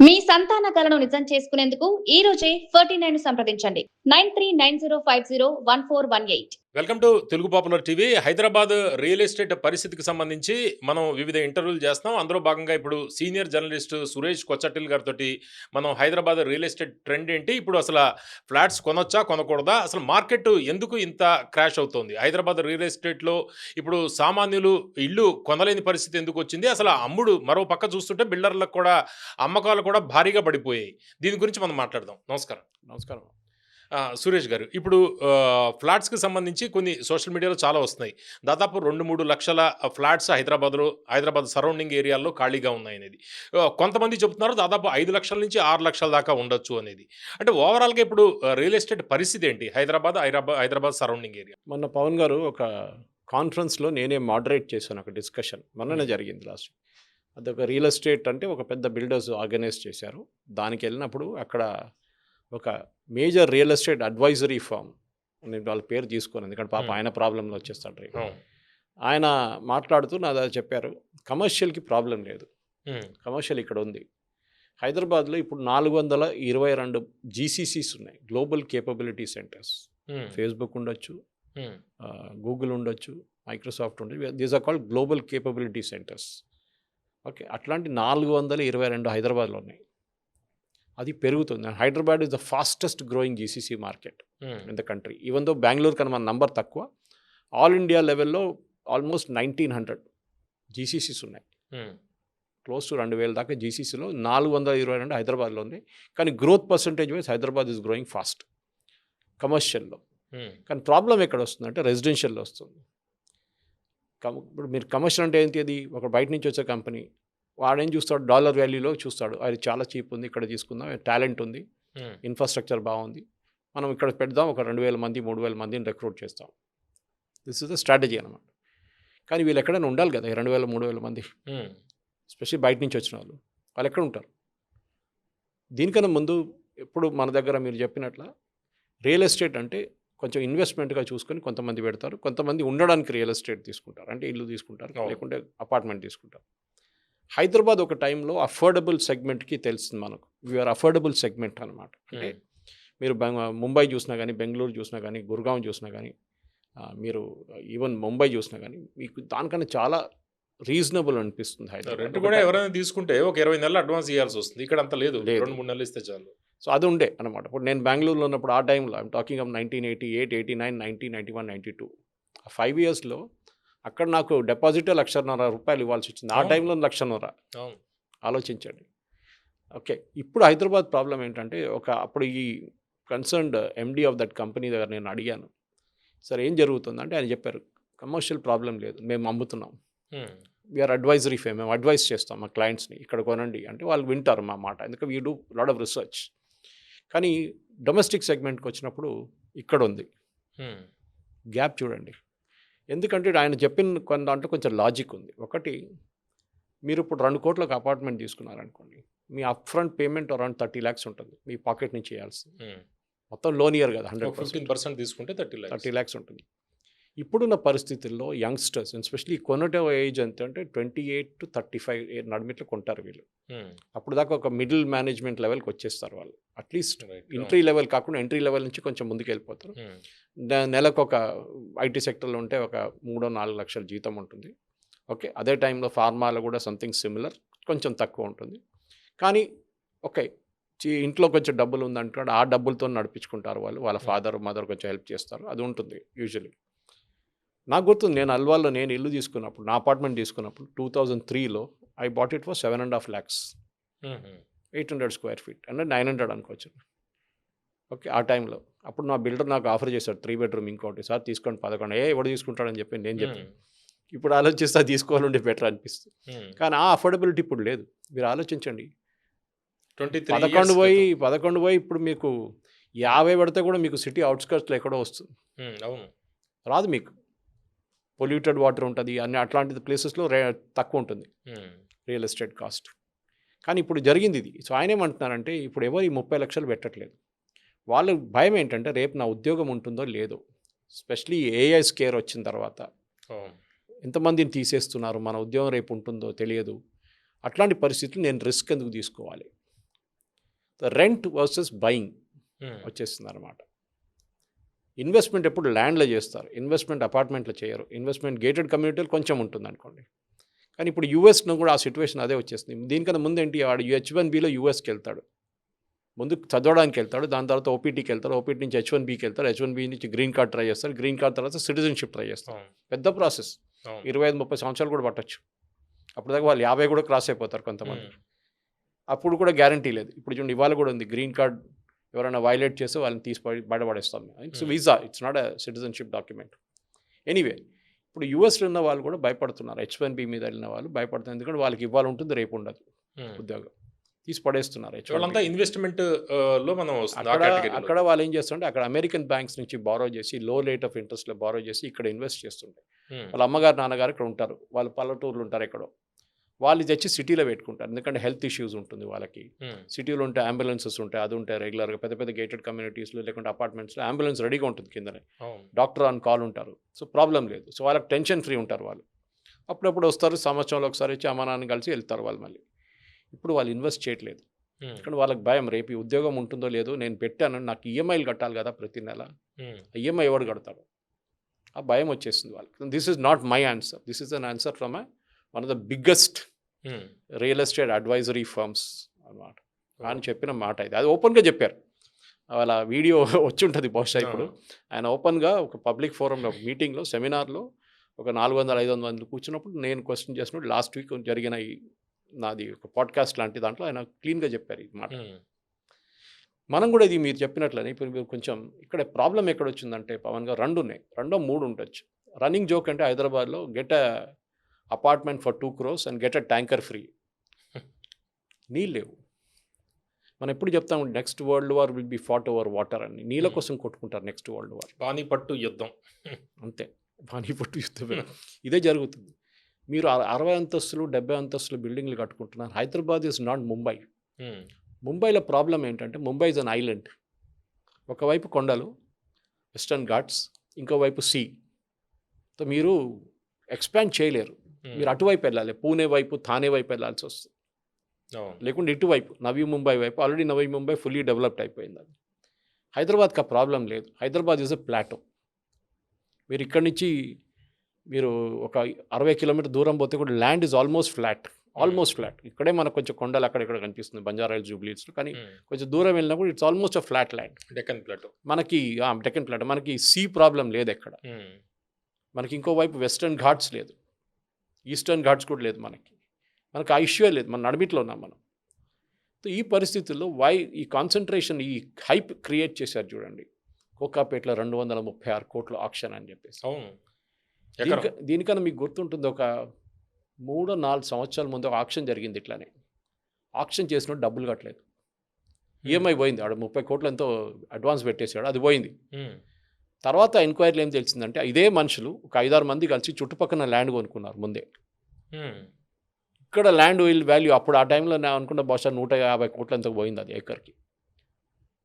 మీ సంతాన కలను నిజం చేసుకునేందుకు ఈ రోజే 49 సంప్రదించండి 9390501418. Welcome to Telugu popular TV. Hyderabad real estate పరిస్థితికి సంబంధించి మనం వివిధ ఇంటర్వ్యూలు చేస్తాం. అందులో భాగంగా ఇప్పుడు సీనియర్ జర్నలిస్ట్ సురేష్ కొచ్చటిల్ గారితో మనం హైదరాబాద్ రియల్ ఎస్టేట్ ట్రెండ్ ఏంటి, ఇప్పుడు అసలు ఫ్లాట్స్ కొనొచ్చా కొనకూడదా, అసలు మార్కెట్ ఎందుకు ఇంత క్రాష్ అవుతుంది, హైదరాబాద్ రియల్ ఎస్టేట్లో ఇప్పుడు సామాన్యులు ఇల్లు కొనలేని పరిస్థితి ఎందుకు వచ్చింది, అసలు అమ్ముడు మరో పక్క చూస్తుంటే బిల్డర్లకు కూడా అమ్మకాలు కూడా భారీగా పడిపోయాయి. దీని గురించి మనం మాట్లాడదాం. నమస్కారం. నమస్కారం. సురేష్ గారు, ఇప్పుడు ఫ్లాట్స్కి సంబంధించి కొన్ని సోషల్ మీడియాలో చాలా వస్తున్నాయి. దాదాపు 2-3 లక్షల ఫ్లాట్స్ హైదరాబాద్ సరౌండింగ్ ఏరియాల్లో ఖాళీగా ఉన్నాయనేది. కొంతమంది చెబుతున్నారు దాదాపు 5 లక్షల నుంచి 6 లక్షల దాకా ఉండొచ్చు అనేది. అంటే ఓవరాల్గా ఇప్పుడు రియల్ ఎస్టేట్ పరిస్థితి ఏంటి హైదరాబాద్ సరౌండింగ్ ఏరియా? మొన్న పవన్ గారు ఒక కాన్ఫరెన్స్లో నేనే మోడరేట్ చేశాను ఒక డిస్కషన్. మొన్ననే జరిగింది లాస్ట్. అదొక రియల్ ఎస్టేట్ అంటే ఒక పెద్ద బిల్డర్స్ ఆర్గనైజ్ చేశారు. దానికి వెళ్ళినప్పుడు అక్కడ ఒక major real estate advisory firm, నేను వాళ్ళ పేరు తీసుకోను ఎందుకంటే పాప ఆయన ప్రాబ్లంలో వచ్చేస్తాడు. ఆయన మాట్లాడుతూ నా దగ్గర చెప్పారు, కమర్షియల్కి ప్రాబ్లం లేదు, కమర్షియల్ ఇక్కడ ఉంది. హైదరాబాద్లో ఇప్పుడు 422 జీసీసీస్ ఉన్నాయి, గ్లోబల్ కేపబిలిటీ సెంటర్స్. ఫేస్బుక్ ఉండొచ్చు, గూగుల్ ఉండొచ్చు, మైక్రోసాఫ్ట్ ఉండొచ్చు. These are called global capability centres. Okay, అట్లాంటి 422 హైదరాబాద్లో ఉన్నాయి. అది పెరుగుతుంది. Hyderabad is the fastest growing GCC market in the country. Even though Bengaluru కన్నా మన నంబర్ తక్కువ. ఆల్ ఇండియా లెవెల్లో ఆల్మోస్ట్ 1900 జీసీసీస్ ఉన్నాయి. క్లోజ్ టు 2000 దాకా జీసీసీలో 422 హైదరాబాద్లో ఉంది. కానీ growth percentage wise Hyderabad is growing fast కమర్షియల్లో. కానీ ప్రాబ్లం ఎక్కడ వస్తుందంటే రెసిడెన్షియల్లో వస్తుంది. ఇప్పుడు మీరు కమర్షియల్ అంటే ఏంటి, అది ఒక బయట నుంచి వచ్చే కంపెనీ, వాడేం చూస్తాడు, డాలర్ వాల్యూలో చూస్తాడు, అది చాలా చీప్ ఉంది, ఇక్కడ తీసుకుందాం, టాలెంట్ ఉంది, ఇన్ఫ్రాస్ట్రక్చర్ బాగుంది, మనం ఇక్కడ పెడదాం, ఒక 2000 మంది 3000 మందిని రిక్రూట్ చేస్తాం. దిస్ ఇస్ ద స్ట్రాటజీ అనమాట. కానీ వీళ్ళు ఎక్కడైనా ఉండాలి కదా, 2000 3000 మంది, ఎస్పెషల్లీ బయట నుంచి వచ్చిన వాళ్ళు ఎక్కడ ఉంటారు? దీనికన్నా ముందు ఎప్పుడు మన దగ్గర మీరు చెప్పినట్ల రియల్ ఎస్టేట్ అంటే కొంచెం ఇన్వెస్ట్మెంట్గా చూసుకొని కొంతమంది పెడతారు, కొంతమంది ఉండడానికి రియల్ ఎస్టేట్ తీసుకుంటారు, అంటే ఇల్లు తీసుకుంటారు, లేకుంటే అపార్ట్మెంట్ తీసుకుంటారు. హైదరాబాద్ ఒక టైంలో అఫోర్డబుల్ సెగ్మెంట్కి తెలుస్తుంది మనకు, వీఆర్ అఫోర్డబుల్ సెగ్మెంట్ అనమాట. అంటే మీరు ముంబై చూసినా కానీ, బెంగళూరు చూసినా కానీ, గుర్గావ్ చూసినా కానీ, మీరు ఈవెన్ ముంబై చూసినా కానీ మీకు దానికన్నా చాలా రీజనబుల్ అనిపిస్తుంది హైదరాబాద్. రెంట్ కూడా ఎవరైనా తీసుకుంటే ఒక 20 నెలలు అడ్వాన్స్ ఇవ్వాల్సి వస్తుంది, ఇక్కడ అంత లేదు, 2-3 నెలలు ఇస్తే చాలు. సో అది ఉండే అనమాట. ఇప్పుడు నేను బెంగళూరులో ఉన్నప్పుడు ఆ టైంలో, ఐఎమ్ టాకింగ్ ఆఫ్ 1988, 89, 90, 91, 92, ఆ 5 ఇయర్స్లో అక్కడ నాకు డిపాజిటే ₹1,50,000 ఇవ్వాల్సి వచ్చింది. ఆ టైంలో 1,50,000. ఆలోచించండి. ఓకే, ఇప్పుడు హైదరాబాద్ ప్రాబ్లం ఏంటంటే, అప్పుడు ఈ concerned MD of that company దగ్గర నేను అడిగాను, సార్ ఏం జరుగుతుందంటే ఆయన చెప్పారు, కమర్షియల్ ప్రాబ్లం లేదు, మేము అమ్ముతున్నాం, వీఆర్ అడ్వైజరీ ఫేమ్, మేము అడ్వైస్ చేస్తాం మా క్లయింట్స్ని, ఇక్కడ కొనండి అంటే వాళ్ళు వింటారు మా మాట, ఎందుకంటే we do lot of research. కానీ డొమెస్టిక్ సెగ్మెంట్కి వచ్చినప్పుడు ఇక్కడ ఉంది గ్యాప్. చూడండి, ఎందుకంటే ఆయన చెప్పిన కొన్ని దాంట్లో కొంచెం లాజిక్ ఉంది. ఒకటి, మీరు ఇప్పుడు 2 కోట్లకు అపార్ట్మెంట్ తీసుకున్నారనుకోండి, మీ up front payment around 30 lakhs ఉంటుంది, మీ పాకెట్ నుంచి చేయాల్సింది. మొత్తం లోన్ ఇయర్ కదా, 100% తీసుకుంటే 30 lakhs ఉంటుంది. ఇప్పుడున్న పరిస్థితుల్లో యంగ్స్టర్స్ ఎస్పెషలీ కొనటే ఏజ్ ఎంత అంటే 28 to 35 నడిమిట్లో కొంటారు వీళ్ళు. అప్పుడు దాకా ఒక మిడిల్ మేనేజ్మెంట్ లెవెల్కి వచ్చేస్తారు వాళ్ళు, అట్లీస్ట్ ఎంట్రీ లెవెల్ కాకుండా ఎంట్రీ లెవెల్ నుంచి కొంచెం ముందుకు వెళ్ళిపోతారు. నెలకు ఒక ఐటీ సెక్టర్లో ఉంటే ఒక 3-4 లక్షల జీతం ఉంటుంది. ఓకే, అదే టైంలో ఫార్మాలో కూడా సంథింగ్ సిమిలర్, కొంచెం తక్కువ ఉంటుంది. కానీ ఓకే, ఇంట్లో కొంచెం డబ్బులు ఉందంటాడు, ఆ డబ్బులతో నడిపించుకుంటారు వాళ్ళు, వాళ్ళ ఫాదర్ మదర్ కొంచెం హెల్ప్ చేస్తారు, అది ఉంటుంది యూజువలీ. నాకు గుర్తుంది, నేను అల్వాల్లో నేను ఇల్లు తీసుకున్నప్పుడు, నా అపార్ట్మెంట్ తీసుకున్నప్పుడు 2003లో I bought it for 7.5 lakhs, 800 square feet, అంటే 900 అనుకోవచ్చు. ఓకే, ఆ టైంలో అప్పుడు నా బిల్డర్ నాకు ఆఫర్ చేశాడు 3 bedroom ఇంకోటి, సార్ తీసుకోండి 11, ఎవడు తీసుకుంటాడని చెప్పి నేను చెప్పాను. ఇప్పుడు ఆలోచిస్తే తీసుకోవాలంటే బెటర్ అనిపిస్తుంది. కానీ ఆ అఫోర్డబిలిటీ ఇప్పుడు లేదు. మీరు ఆలోచించండి, 11 పోయి ఇప్పుడు మీకు 50 పెడితే కూడా మీకు సిటీ అవుట్స్కర్ట్స్లో ఎక్కడో వస్తుంది, రాదు. మీకు పొల్యూటెడ్ వాటర్ ఉంటుంది, అన్ని అట్లాంటి ప్లేసెస్లో తక్కువ ఉంటుంది రియల్ ఎస్టేట్ కాస్ట్. కానీ ఇప్పుడు జరిగింది ఇది. సో ఆయన ఏమంటున్నారంటే, ఇప్పుడు ఎవరు ఈ 30 లక్షలు పెట్టట్లేదు. వాళ్ళ భయం ఏంటంటే, రేపు నా ఉద్యోగం ఉంటుందో లేదో, ఎస్పెషలీ ఏఐ స్కేర్ వచ్చిన తర్వాత ఎంతమందిని తీసేస్తున్నారు, మన ఉద్యోగం రేపు ఉంటుందో తెలియదు. అట్లాంటి పరిస్థితులు నేను రిస్క్ ఎందుకు తీసుకోవాలి, రెంట్ వర్సెస్ బయింగ్ వచ్చేస్తుంది అనమాట. ఇన్వెస్ట్మెంట్ ఎప్పుడు ల్యాండ్లో చేస్తారు, ఇన్వెస్ట్మెంట్ అపార్ట్మెంట్లో చేయరు. ఇన్వెస్ట్మెంట్ గేటెడ్ కమ్యూనిటీలో కొంచెం ఉంటుంది అనుకోండి. కానీ ఇప్పుడు యూఎస్లో కూడా ఆ సిచ్యువేషన్ అదే వచ్చేస్తుంది. దీనికన్నా ముందు ఏంటి, వాడు H1Bలో యూఎస్కి వెళ్తాడు, ముందు చదవడానికి వెళ్తాడు, దాని తర్వాత ఓపీటీకి వెళ్తాడు, ఓపీటీ నుంచి H1Bకి వెళ్తాడు, H1B నుంచి గ్రీన్ కార్డ్ ట్రై చేస్తాడు, గ్రీన్ కార్డ్ తర్వాత సిటిజన్షిప్ ట్రై చేస్తాడు. పెద్ద ప్రాసెస్, 25-30 సంవత్సరాలు కూడా పట్టచ్చు. అప్పుడు దాకా వాళ్ళు 50 కూడా క్రాస్ అయిపోతారు కొంతమంది. అప్పుడు కూడా గ్యారంటీ లేదు. ఇప్పుడు చూడండి, ఇవాళ కూడా ఉంది, గ్రీన్ కార్డ్ ఎవరైనా వైలేట్ చేస్తే వాళ్ళని తీసి బయటపడేస్తాం. It's visa, it's not a citizenship document. Anyway, ఇప్పుడు యూఎస్లో ఉన్న వాళ్ళు కూడా భయపడుతున్నారు. H1B మీద వెళ్ళిన వాళ్ళు భయపడుతున్నారు, ఎందుకంటే వాళ్ళకి ఇవ్వాలి ఉంటుంది, రేపు ఉండదు ఉద్యోగం, తీసి పడేస్తున్నారు. ఇన్వెస్ట్మెంట్ లో మనం అక్కడ వాళ్ళు ఏం చేస్తుంటే, అక్కడ అమెరికన్ బ్యాంక్స్ నుంచి బారో చేసి లో రేట్ ఆఫ్ ఇంట్రెస్ట్లో బారో చేసి ఇక్కడ ఇన్వెస్ట్ చేస్తుంటారు. వాళ్ళ అమ్మగారు నాన్నగారు ఇక్కడ ఉంటారు, వాళ్ళు పల్లెటూర్లు ఉంటారు ఎక్కడో, వాళ్ళు తెచ్చి సిటీలో పెట్టుకుంటారు. ఎందుకంటే హెల్త్ ఇష్యూస్ ఉంటుంది వాళ్ళకి. సిటీలో ఉంటే అంబులెన్సెస్ ఉంటాయి, అది ఉంటాయి రెగ్యులర్గా. పెద్ద పెద్ద గేటెడ్ కమ్యూనిటీస్లో లేకుంటే అపార్ట్మెంట్స్లో అంబులెన్స్ రెడీగా ఉంటుంది కిందనే, డాక్టర్ ఆన్ కాల్ ఉంటారు. సో ప్రాబ్లం లేదు. సో వాళ్ళకి టెన్షన్ ఫ్రీ ఉంటారు వాళ్ళు. అప్పుడప్పుడు వస్తారు, సంవత్సరంలో ఒకసారి వచ్చి అమ్మ నాన్న కలిసి వెళ్తారు వాళ్ళు మళ్ళీ. ఇప్పుడు వాళ్ళు ఇన్వెస్ట్ చేయట్లేదు, ఇక్కడ వాళ్ళకి భయం, రేపు ఈ ఉద్యోగం ఉంటుందో లేదో, నేను పెట్టాను, నాకు ఈఎంఐలు కట్టాలి కదా ప్రతి నెల, ఈఎంఐ ఎవడు కడతాడు, ఆ భయం వచ్చేస్తుంది వాళ్ళకి. This is not my answer, this is an answer from one of the biggest real estate advisory firms అన్నమాట. ఆయన చెప్పిన మాట ఇది, అది ఓపెన్గా చెప్పారు. వాళ్ళ వీడియో వచ్చి ఉంటుంది బహుశా ఇప్పుడు. ఆయన ఓపెన్గా ఒక పబ్లిక్ ఫోరంలో, ఒక మీటింగ్లో, సెమినార్లో ఒక 400-500 మంది కూర్చున్నప్పుడు నేను క్వశ్చన్ చేసినప్పుడు లాస్ట్ వీక్ జరిగిన నాది ఒక పాడ్కాస్ట్ లాంటి దాంట్లో ఆయన క్లీన్గా చెప్పారు ఈ మాట. మనం కూడా ఇది మీరు చెప్పినట్లనే ఇప్పుడు మీరు కొంచెం ఇక్కడ ప్రాబ్లం ఎక్కడ వచ్చిందంటే పవన్ గారు, 2 ఉన్నాయి, 2-3 ఉండొచ్చు. రన్నింగ్ జోక్ అంటే హైదరాబాద్లో get a apartment for 2 crores and get a tanker free. నీళ్ళు లేవు. మనం ఎప్పుడు చెప్తాం next world war will be fought over water అని, నీళ్ళ కోసం కొట్టుకుంటారు నెక్స్ట్ వరల్డ్ వార్. పానీపట్టు యుద్ధం అంతే, పానీపట్టు యుద్ధం ఇదే జరుగుతుంది. మీరు 60 అంతస్తులు 70 అంతస్తులు బిల్డింగ్లు కట్టుకుంటున్నారు. Hyderabad is not Mumbai. ముంబైలో ప్రాబ్లం ఏంటంటే, ముంబై ఇస్ అన్ ఐలాండ్. ఒకవైపు కొండలు, వెస్టర్న్ ఘాట్స్, ఇంకోవైపు సీ. సో మీరు ఎక్స్పాండ్ చేయలేరు. మీరు అటువైపు వెళ్ళాలి, పూణే వైపు, థానే వైపు వెళ్ళాల్సి వస్తుంది. లేకుంటే ఇటువైపు నవీ ముంబై వైపు. Already Navi Mumbai fully developed అయిపోయింది. అది హైదరాబాద్కి ఆ ప్రాబ్లం లేదు. Hyderabad is a plateau. మీరు ఇక్కడి నుంచి మీరు ఒక 60 కిలోమీటర్ దూరం పోతే కూడా ల్యాండ్ ఈజ్ ఆల్మోస్ట్ ఫ్లాట్. ఇక్కడే మనకు కొంచెం కొండలు అక్కడెక్కడ కనిపిస్తుంది బంజారాహిల్స్, జూబ్లీహిల్స్లో. కానీ కొంచెం దూరం వెళ్ళినప్పుడు it's almost a flat land. Deccan plateau మనకి సీ ప్రాబ్లం లేదు ఎక్కడ. మనకి ఇంకోవైపు వెస్టర్న్ ఘాట్స్ లేదు, ఈస్టర్న్ ఘాట్స్ కూడా లేదు. మనకి ఆ ఇష్యూ లేదు, మన నడిమిట్లో ఉన్నాం మనం. సో ఈ పరిస్థితుల్లో ఈ కాన్సన్ట్రేషన్, ఈ హైప్ క్రియేట్ చేశారు చూడండి. కోకాపేటలో 236 కోట్ల ఆక్షన్ అని చెప్పేసి. దీనికన్నా మీకు గుర్తుంటుంది, ఒక 3-4 సంవత్సరాల ముందు ఒక ఆక్షన్ జరిగింది. ఇట్లానే ఆక్షన్ చేసినప్పుడు డబ్బులు కట్టలేదు, ఈఎంఐ పోయింది. ఆడ 30 కోట్లు ఎంతో అడ్వాన్స్ పెట్టేశాడు, అది పోయింది. తర్వాత ఎంక్వైరీలు ఏం తెలిసిందంటే, ఇదే మనుషులు ఒక 5-6 మంది కలిసి చుట్టుపక్కల ల్యాండ్ కొనుక్కున్నారు ముందే. ఇక్కడ ల్యాండ్ వాల్యూ అప్పుడు ఆ టైంలో నేను అనుకున్న బహుశా 150 కోట్లు ఎంతో పోయింది అది ఏకర్కి.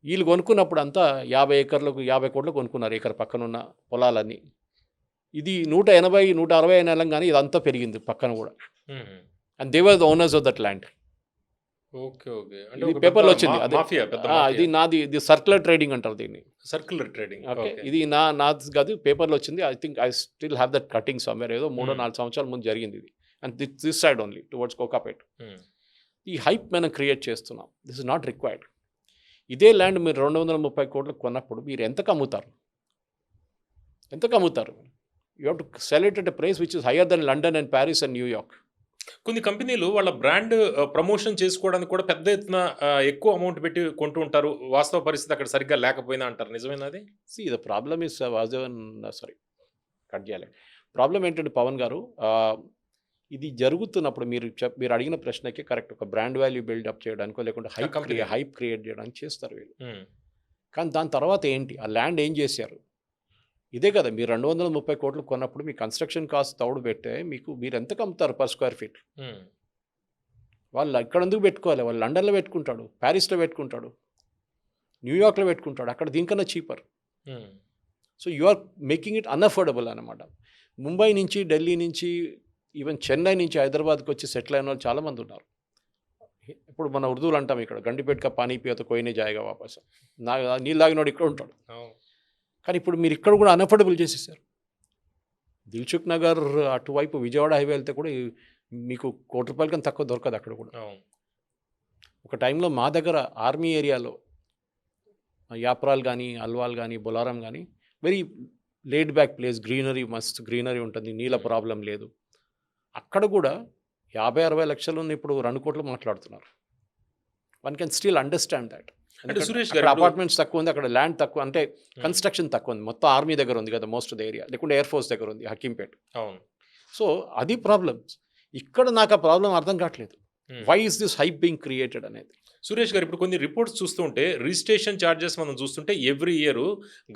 వీళ్ళు కొనుక్కున్నప్పుడు అంతా 50 కోట్లు కొనుక్కున్నారు ఏకర్ పక్కన ఉన్న పొలాలన్నీ. ఇది 180-160 నెలం కానీ ఇదంతా పెరిగింది పక్కన కూడా. And they were the owners of that land. ఇది పేపర్లో వచ్చింది. ఇది నాది, ఇది సర్క్యులర్ ట్రేడింగ్ అంటారు దీన్ని. Circular trading. ఇది నాది కాదు, పేపర్లో వచ్చింది. I think I still have that cutting somewhere. ఏదో 3-4 సంవత్సరాల ముందు జరిగింది ఇది. And this side only towards Kokapet. ఈ హైప్ మనం క్రియేట్ చేస్తున్నాం. This is not required. ఇదే ల్యాండ్ మీరు 230 కోట్లకు కొన్నప్పుడు మీరు ఎంతకు అమ్ముతారు? You have to sell it at a price which is higher than London and Paris and New York. కొన్ని కంపెనీలు వాళ్ళ బ్రాండ్ ప్రమోషన్ చేసుకోవడానికి కూడా పెద్ద ఎత్తున ఎక్కువ అమౌంట్ పెట్టి కొంటూ ఉంటారు. వాస్తవ పరిస్థితి అక్కడ సరిగ్గా లేకపోయినా అంటారు, నిజమేనా అది? ద ప్రాబ్లమ్ ఇస్ కట్ చేయాలి. ప్రాబ్లం ఏంటంటే పవన్ గారు, ఇది జరుగుతున్నప్పుడు మీరు అడిగిన ప్రశ్నకి కరెక్ట్. ఒక బ్రాండ్ వాల్యూ బిల్డప్ చేయడానికో లేకుంటే హైప్ క్రియేట్ చేయడానికి చేస్తారు వీళ్ళు. కానీ దాని తర్వాత ఏంటి, ఆ ల్యాండ్ ఏం చేశారు? ఇదే కదా, మీరు 230 కోట్లు కొన్నప్పుడు మీ కన్స్ట్రక్షన్ కాస్ట్ తౌడు పెట్టే మీరు ఎంతకు అమ్ముతారు పర్ స్క్వేర్ ఫీట్? వాళ్ళు ఇక్కడ ఎందుకు పెట్టుకోవాలి? వాళ్ళు లండన్లో పెట్టుకుంటాడు, ప్యారిస్లో పెట్టుకుంటాడు, న్యూయార్క్లో పెట్టుకుంటాడు, అక్కడ దీనికన్నా cheaper. So you are making it unaffordable అనమాట. ముంబై నుంచి, ఢిల్లీ నుంచి, ఈవెన్ చెన్నై నుంచి హైదరాబాద్కి వచ్చి సెటిల్ అయిన వాళ్ళు చాలామంది ఉన్నారు. ఇప్పుడు మన ఉర్దూలు అంటాం ఇక్కడ గండిపేటక పానీ పియతో కోయినే జాయిగా వాపస్ నా నీళ్ళు తాగినోడు ఇక్కడ ఉంటాడు. అవును. కానీ ఇప్పుడు మీరు ఇక్కడ కూడా అన్అఫోర్డబుల్ చేసేసారు. దిల్సుఖ్ నగర్ అటువైపు విజయవాడ హైవే వెళ్తే కూడా మీకు ₹1,00,00,000 కన్నా తక్కువ దొరకదు అక్కడ కూడా. అవును. ఒక టైంలో మా దగ్గర ఆర్మీ ఏరియాలో యాప్రాల్ కానీ అల్వాల్ కానీ బొలారం కానీ very laid back place, greenery మస్త్ గ్రీనరీ ఉంటుంది, నీళ్ళ ప్రాబ్లం లేదు. అక్కడ కూడా 50-60 లక్షలు ఉన్న ఇప్పుడు 2 కోట్లు మాట్లాడుతున్నారు. One can still understand that. అంటే సురేష్ అక్కడ గారు ఇప్పుడు- అపార్ట్మెంట్స్ తక్కువ ఉంది, అక్కడ ల్యాండ్ తక్కువ, అంటే కన్స్ట్రక్షన్ తక్కువ ఉంది. మొత్తం ఆర్మీ దగ్గర ఉంది కదా మోస్ట్ ఆఫ్ ద ఏరియా, లేకుంటే ఎయిర్ ఫోర్స్ దగ్గర ఉంది హకీంపేట్. అవును. సో అది ప్రాబ్లమ్స్. ఇక్కడ నాకు ఆ ప్రాబ్లం అర్థం కావట్లేదు. Why is this hype being created అనేది. సురేష్ గారు ఇప్పుడు కొన్ని రిపోర్ట్స్ చూస్తుంటే రిజిస్ట్రేషన్ ఛార్జెస్ మనం చూస్తుంటే ఎవ్రీ ఇయర్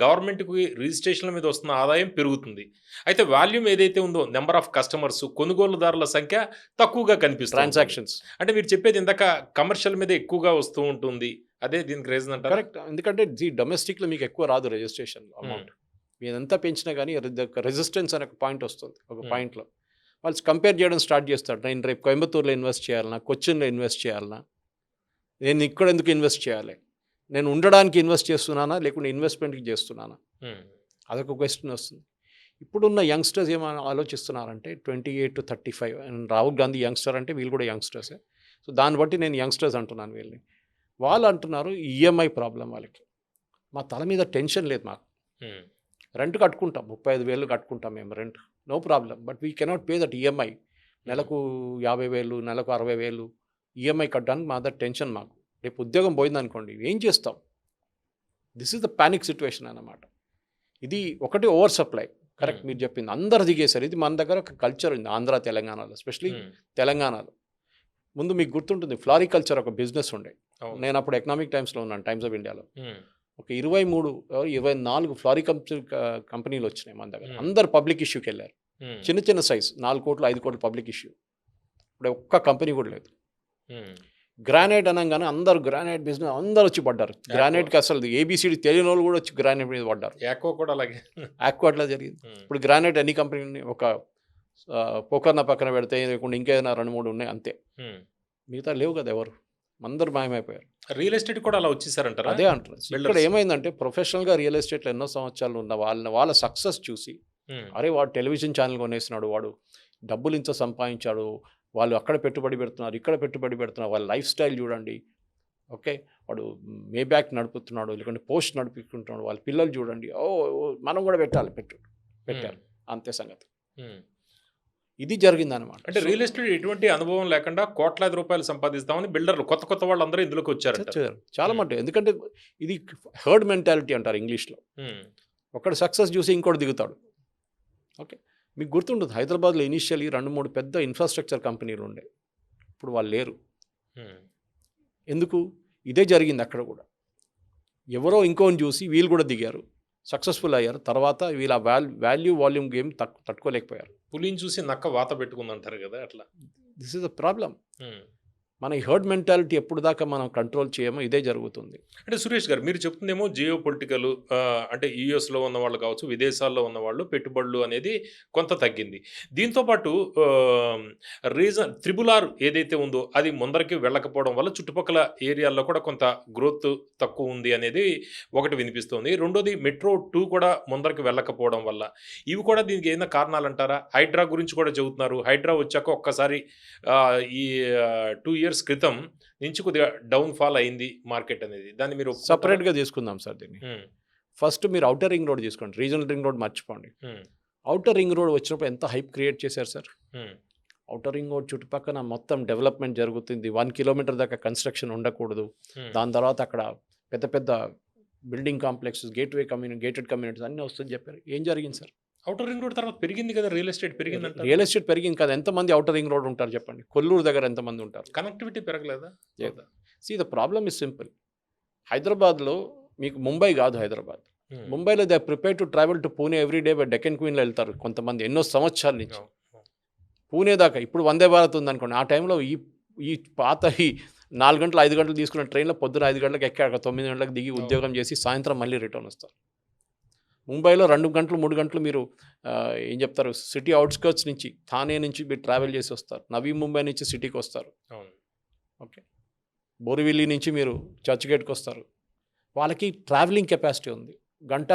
గవర్నమెంట్కి రిజిస్ట్రేషన్ల మీద వస్తున్న ఆదాయం పెరుగుతుంది. అయితే వాల్యూమ్ ఏదైతే ఉందో నెంబర్ ఆఫ్ కస్టమర్స్, కొనుగోలుదారుల సంఖ్య తక్కువగా కనిపిస్తుంది. ట్రాన్సాక్షన్స్ అంటే మీరు చెప్పేది ఇందాక కమర్షియల్ మీద ఎక్కువగా వస్తూ ఉంటుంది, అదే దీనికి రీజన్ అంటారు. కరెక్ట్. ఎందుకంటే డొమెస్టిక్లో మీకు ఎక్కువ రాదు రిజిస్ట్రేషన్ అమౌంట్. మీరు ఎంత పెంచినా కానీ రెసిస్టెన్స్ అనే ఒక పాయింట్ వస్తుంది. ఒక పాయింట్లో వాళ్ళు కంపేర్ చేయడం స్టార్ట్ చేస్తారు. నేను రేపు కోయంబత్తూరులో ఇన్వెస్ట్ చేయాలన్నా, కొచ్చిన్లో ఇన్వెస్ట్ చేయాలన్నా, నేను ఇక్కడ ఎందుకు ఇన్వెస్ట్ చేయాలి, నేను ఉండడానికి ఇన్వెస్ట్ చేస్తున్నానా లేకుంటే ఇన్వెస్ట్మెంట్కి చేస్తున్నానా, అదొక క్వశ్చన్ వస్తుంది. ఇప్పుడున్న యంగ్స్టర్స్ ఏమైనా ఆలోచిస్తున్నారంటే 28 to 35, రాహుల్ గాంధీ యంగ్స్టర్ అంటే వీళ్ళు కూడా యంగ్స్టర్సే. సో దాన్ని బట్టి నేను యంగ్స్టర్స్ అంటున్నాను వీళ్ళని. వాళ్ళు అంటున్నారు ఈఎంఐ ప్రాబ్లం వాళ్ళకి. మా తల మీద టెన్షన్ లేదు మాకు, రెంట్ కట్టుకుంటాం, 35,000 కట్టుకుంటాం మేము rent, no problem. But we cannot pay that EMI. నెలకు 50,000, నెలకు 60,000 ఈఎంఐ కట్టడానికి మా దగ్గర టెన్షన్ మాకు. రేపు ఉద్యోగం పోయిందనుకోండి ఏం చేస్తాం? This is the panic situation అన్నమాట. ఇది ఒకటి ఓవర్ సప్లై. కరెక్ట్ మీరు చెప్పింది, అందరు దిగేశారు. ఇది మన దగ్గర ఒక కల్చర్ ఉంది ఆంధ్ర తెలంగాణలో, ఎస్పెషలీ తెలంగాణలో. ముందు మీకు గుర్తుంటుంది ఫ్లారికల్చర్ ఒక బిజినెస్ ఉండే. నేను అప్పుడు ఎకనామిక్ టైమ్స్లో ఉన్నాను, టైమ్స్ ఆఫ్ ఇండియాలో. ఒక 23-24 ఫ్లారికల్చర్ కంపెనీలు వచ్చినాయి మన దగ్గర. అందరు పబ్లిక్ ఇష్యూకి వెళ్ళారు. చిన్న చిన్న సైజ్ 4 కోట్లు 5 కోట్లు పబ్లిక్ ఇష్యూ. ఇప్పుడు ఒక్క కంపెనీ కూడా లేదు. గ్రానైట్ అనగానే అందరు గ్రానైట్ బిజినెస్ అందరు వచ్చి పడ్డారు. గ్రానైట్కి అసలు ఏబిసిడి తెలియని వాళ్ళు కూడా వచ్చి గ్రానైట్ మీద పడ్డారు. యాక్వా కూడా అలాగే, యాక్వా అట్లా జరిగింది. ఇప్పుడు గ్రానైట్ ఎన్ని కంపెనీ, ఒక పోకర్న పక్కన పెడితే లేకుండా ఇంకేదైనా 2-3 ఉన్నాయి అంతే, మిగతా లేవు కదా ఎవరు, అందరు మాయమైపోయారు. రియల్ ఎస్టేట్ కూడా అలా వచ్చేసారంటారా? అదే అంటారు. ఇక్కడ ఏమైందంటే ప్రొఫెషనల్గా రియల్ ఎస్టేట్లో ఎన్నో సంవత్సరాలు ఉన్న వాళ్ళ సక్సెస్ చూసి, అరే వాడు టెలివిజన్ ఛానల్ కొనేసినాడు, వాడు డబ్బులు ఇంత సంపాదించాడు, వాళ్ళు అక్కడ పెట్టుబడి పెడుతున్నారు, ఇక్కడ పెట్టుబడి పెడుతున్నారు, వాళ్ళ లైఫ్ స్టైల్ చూడండి, ఓకే, వాడు మే బ్యాక్ నడుపుతున్నాడు, లేకుంటే పోస్ట్ నడిపించుకుంటున్నాడు, వాళ్ళ పిల్లలు చూడండి, మనం కూడా పెట్టారు అంతే సంగతి. ఇది జరిగిందనమాట. అంటే రియల్ ఎస్టేట్ ఎటువంటి అనుభవం లేకుండా కోట్లాది రూపాయలు సంపాదిస్తామని బిల్డర్లు కొత్త వాళ్ళందరూ ఇందులోకి వచ్చారు చాలా మటుకు. ఎందుకంటే ఇది హర్డ్ మెంటాలిటీ అంటారు ఇంగ్లీష్లో. ఒకడు సక్సెస్ చూసి ఇంకోటి దిగుతాడు. ఓకే, మీకు గుర్తుంటుంది హైదరాబాద్లో ఇనిషియల్లీ 2-3 పెద్ద ఇన్ఫ్రాస్ట్రక్చర్ కంపెనీలు ఉండే, ఇప్పుడు వాళ్ళు లేరు. ఎందుకు? ఇదే జరిగింది అక్కడ కూడా. ఎవరో ఇంకోని చూసి వీళ్ళు కూడా దిగారు, సక్సెస్ఫుల్ అయ్యారు. తర్వాత వీళ్ళ వాల్యూ వాల్యూమ్ గేమ్ తట్టుకోలేకపోయారు. పులిని చూసి నక్క వాత పెట్టుకుందంటారు కదా, అట్లా. This is the problem. మన ఈ హర్డ్ మెంటాలిటీ ఎప్పుడు దాకా మనం కంట్రోల్ చేయమో ఇదే జరుగుతుంది. అంటే సురేష్ గారు మీరు చెప్తుందేమో జియో పొలిటికల్, అంటే యూఎస్లో ఉన్న వాళ్ళు కావచ్చు, విదేశాల్లో ఉన్న వాళ్ళు పెట్టుబడులు అనేది కొంత తగ్గింది. దీంతోపాటు రీజన్ RRR ఏదైతే ఉందో అది ముందరికి వెళ్ళకపోవడం వల్ల చుట్టుపక్కల ఏరియాల్లో కూడా కొంత గ్రోత్ తక్కువ ఉంది అనేది ఒకటి వినిపిస్తుంది. రెండోది మెట్రో 2 కూడా ముందరికి వెళ్ళకపోవడం వల్ల, ఇవి కూడా దీనికి ఏదైనా కారణాలు అంటారా? హైడ్రా గురించి కూడా చెబుతున్నారు. హైడ్రా వచ్చాక ఒక్కసారి ఈ 2 years క్రితం నుంచి కొద్దిగా డౌన్ ఫాల్ అయింది మార్కెట్ అనేది. దాన్ని మీరు సపరేట్గా తీసుకుందాం సార్ దీన్ని. ఫస్ట్ మీరు అవుటర్ రింగ్ రోడ్ తీసుకోండి, రీజనల్ రింగ్ రోడ్ మర్చిపోండి. అవుటర్ రింగ్ రోడ్ వచ్చినప్పుడు ఎంత హైప్ క్రియేట్ చేశారు సార్. అవుటర్ రింగ్ రోడ్ చుట్టుపక్కల మొత్తం డెవలప్మెంట్ జరుగుతుంది, 1 kilometer దాకా కన్స్ట్రక్షన్ ఉండకూడదు. దాని తర్వాత అక్కడ పెద్ద పెద్ద బిల్డింగ్ కాంప్లెక్సెస్, గేటెడ్ కమ్యూనిటీస్ అన్నీ వస్తుంది చెప్పారు. ఏం జరిగింది సార్? అవుటర్ రింగ్ రోడ్ తర్వాత పెరిగింది కదా, రియల్ ఎస్టేట్ పెరిగింది. రియల్ ఎస్టేట్ పెరిగింది కదా, ఎంతమంది అవుటర్ రింగ్ రోడ్ ఉంటారు చెప్పండి? కొల్లూరు దగ్గర ఎంతమంది ఉంటారు? కనెక్టివిటీ పెరగలేదా? See the problem is simple. హైదరాబాద్లో మీకు ముంబై కాదు, హైదరాబాద్ ముంబైలో they prepare to travel to Pune every day by Deccan క్వీన్లో వెళ్తారు కొంతమంది ఎన్నో సంవత్సరాల నుంచి పూణే దాకా. ఇప్పుడు వందే భారత్ ఉందనుకోండి, ఆ టైంలో ఈ పాత 4 గంటలు 5 గంటలు తీసుకున్న ట్రైన్లో పొద్దున 5 గంటలకు ఎక్కి 9 గంటలకు దిగి ఉద్యోగం చేసి సాయంత్రం మళ్ళీ రిటర్న్ వస్తారు. ముంబైలో 2 గంటలు 3 గంటలు మీరు ఏం చెప్తారు, సిటీ అవుట్స్కర్ట్స్ నుంచి థానే నుంచి మీరు ట్రావెల్ చేసి వస్తారు, నవీ ముంబై నుంచి సిటీకి వస్తారు. ఓకే, బోరివిల్లి నుంచి మీరు చర్చ్ గేట్కి వస్తారు, వాళ్ళకి ట్రావెలింగ్ కెపాసిటీ ఉంది,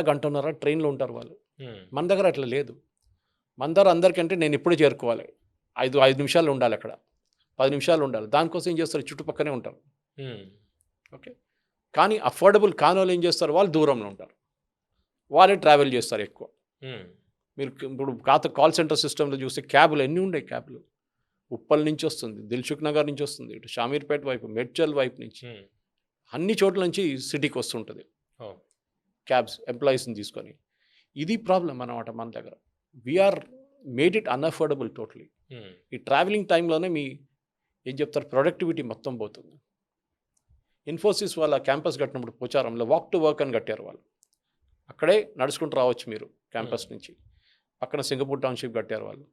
గంటన్నర ట్రైన్లో ఉంటారు వాళ్ళు. మన దగ్గర అట్లా లేదు. మన దగ్గర అందరికంటే నేను ఇప్పుడే చేరుకోవాలి, 5 నిమిషాలు ఉండాలి, అక్కడ 10 నిమిషాలు ఉండాలి. దానికోసం ఏం చేస్తారు, చుట్టుపక్కనే ఉంటారు. ఓకే, కానీ అఫోర్డబుల్ కాని వాళ్ళు ఏం చేస్తారు, వాళ్ళు దూరంలో ఉంటారు, వాళ్ళే ట్రావెల్ చేస్తారు ఎక్కువ. మీరు ఇప్పుడు కాల్ సెంటర్ సిస్టంలో చూస్తే క్యాబ్లు ఎన్ని ఉన్నాయి, క్యాబ్లు ఉప్పల్ నుంచి వస్తుంది, దిల్సుఖ్ నగర్ నుంచి వస్తుంది, ఇటు షామీర్పేట వైపు, మెడ్చల్ వైపు నుంచి, అన్ని చోట్ల నుంచి సిటీకి వస్తుంటుంది క్యాబ్స్, ఎంప్లాయీస్ని తీసుకొని. ఇది ప్రాబ్లం అన్నమాట మన దగ్గర. We are made it unaffordable totally. ఈ ట్రావెలింగ్ టైంలోనే మీ ఏం చెప్తారు, ప్రొడక్టివిటీ మొత్తం పోతుంది. ఇన్ఫోసిస్ వాళ్ళ క్యాంపస్ కట్టినప్పుడు పోచారంలో వాక్ టు వర్క్ అని కట్టారు వాళ్ళు. అక్కడే నడుచుకుంటూ రావచ్చు మీరు క్యాంపస్ నుంచి. పక్కన సింగపూర్ టౌన్షిప్ కట్టారు వాళ్ళు.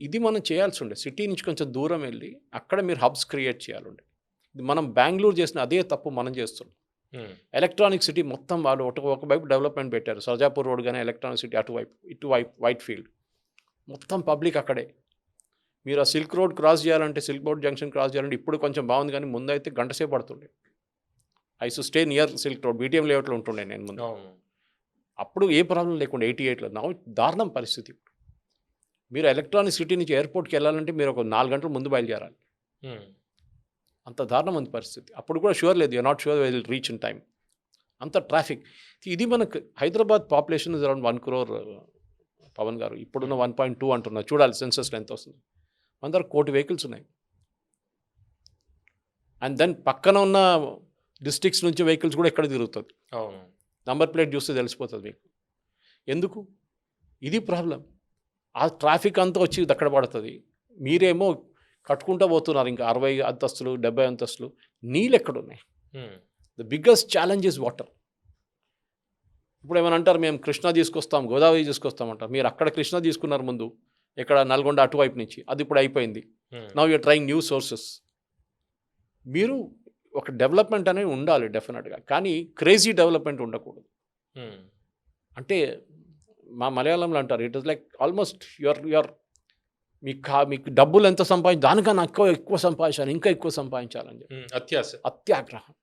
ఇది మనం చేయాల్సి ఉండే, సిటీ నుంచి కొంచెం దూరం వెళ్ళి అక్కడ మీరు హబ్స్ క్రియేట్ చేయాలండి. ఇది మనం బెంగళూరు చేసిన అదే తప్పు మనం చేస్తున్నాం. ఎలక్ట్రానిక్ సిటీ మొత్తం వాళ్ళు ఒకవైపు డెవలప్మెంట్ పెట్టారు, సర్జాపూర్ రోడ్ కానీ ఎలక్ట్రానిక్ సిటీ ఇటువైపు వైట్ ఫీల్డ్ మొత్తం పబ్లిక్ అక్కడే. మీరు ఆ సిల్క్ రోడ్ క్రాస్ చేయాలంటే, సిల్క్ రోడ్ జంక్షన్ క్రాస్ చేయాలంటే ఇప్పుడు కొంచెం బాగుంది, కానీ ముందైతే గంటసేపు పడుతుండే. ఐ సు stay near silk road, BTM లేఅవుట్లో ఉంటుండే నేను ముందు. అప్పుడు ఏ ప్రాబ్లం లేకుండా 88లో. నా దారుణం పరిస్థితి. మీరు ఎలక్ట్రానిక్ సిటీ నుంచి ఎయిర్పోర్ట్కి వెళ్ళాలంటే మీరు ఒక 4 గంటల ముందు బయలుదేరాలి. అంత దారుణం ఉంది పరిస్థితి. అప్పుడు కూడా షూర్ లేదు, you are not sure will reach in time, అంత ట్రాఫిక్. ఇది మనకు Hyderabad population is around 1 crore Pavan garu. ఇప్పుడున్న 1.2 అంటున్నారు, చూడాలి సెన్సస్లో ఎంత వస్తుంది. మన దగ్గర 1 కోటి వెహికల్స్ ఉన్నాయి. అండ్ దెన్ పక్కన ఉన్న డిస్ట్రిక్ట్స్ నుంచి వెహికల్స్ కూడా ఎక్కడ తిరుగుతుంది, నంబర్ ప్లేట్ చూస్తే తెలిసిపోతుంది మీకు. ఎందుకు? ఇది ప్రాబ్లం. ఆ ట్రాఫిక్ అంతా వచ్చి అక్కడ పడుతుంది, మీరేమో కట్టుకుంటూ పోతున్నారు ఇంకా 60 అంతస్తులు 70 అంతస్తులు. నీళ్ళు ఎక్కడున్నాయి? The biggest challenge is water. ఇప్పుడు ఏమైనా అంటారు, మేము కృష్ణా తీసుకొస్తాం, గోదావరి తీసుకొస్తామంటారు. మీరు అక్కడ కృష్ణా తీసుకున్నారు ముందు, ఇక్కడ నల్గొండ అటువైపు నుంచి, అది ఇప్పుడు అయిపోయింది. Now you are trying new sources. మీరు ఒక డెవలప్మెంట్ అనేది ఉండాలి డెఫినెట్గా, కానీ క్రేజీ డెవలప్మెంట్ ఉండకూడదు. అంటే మా మలయాళంలో అంటారు, it is like almost your మీకు డబ్బులు ఎంత దానికన్నా ఎక్కువ సంపాదించాలి, ఇంకా ఎక్కువ సంపాదించాలని చెప్పి అత్యాగ్రహం.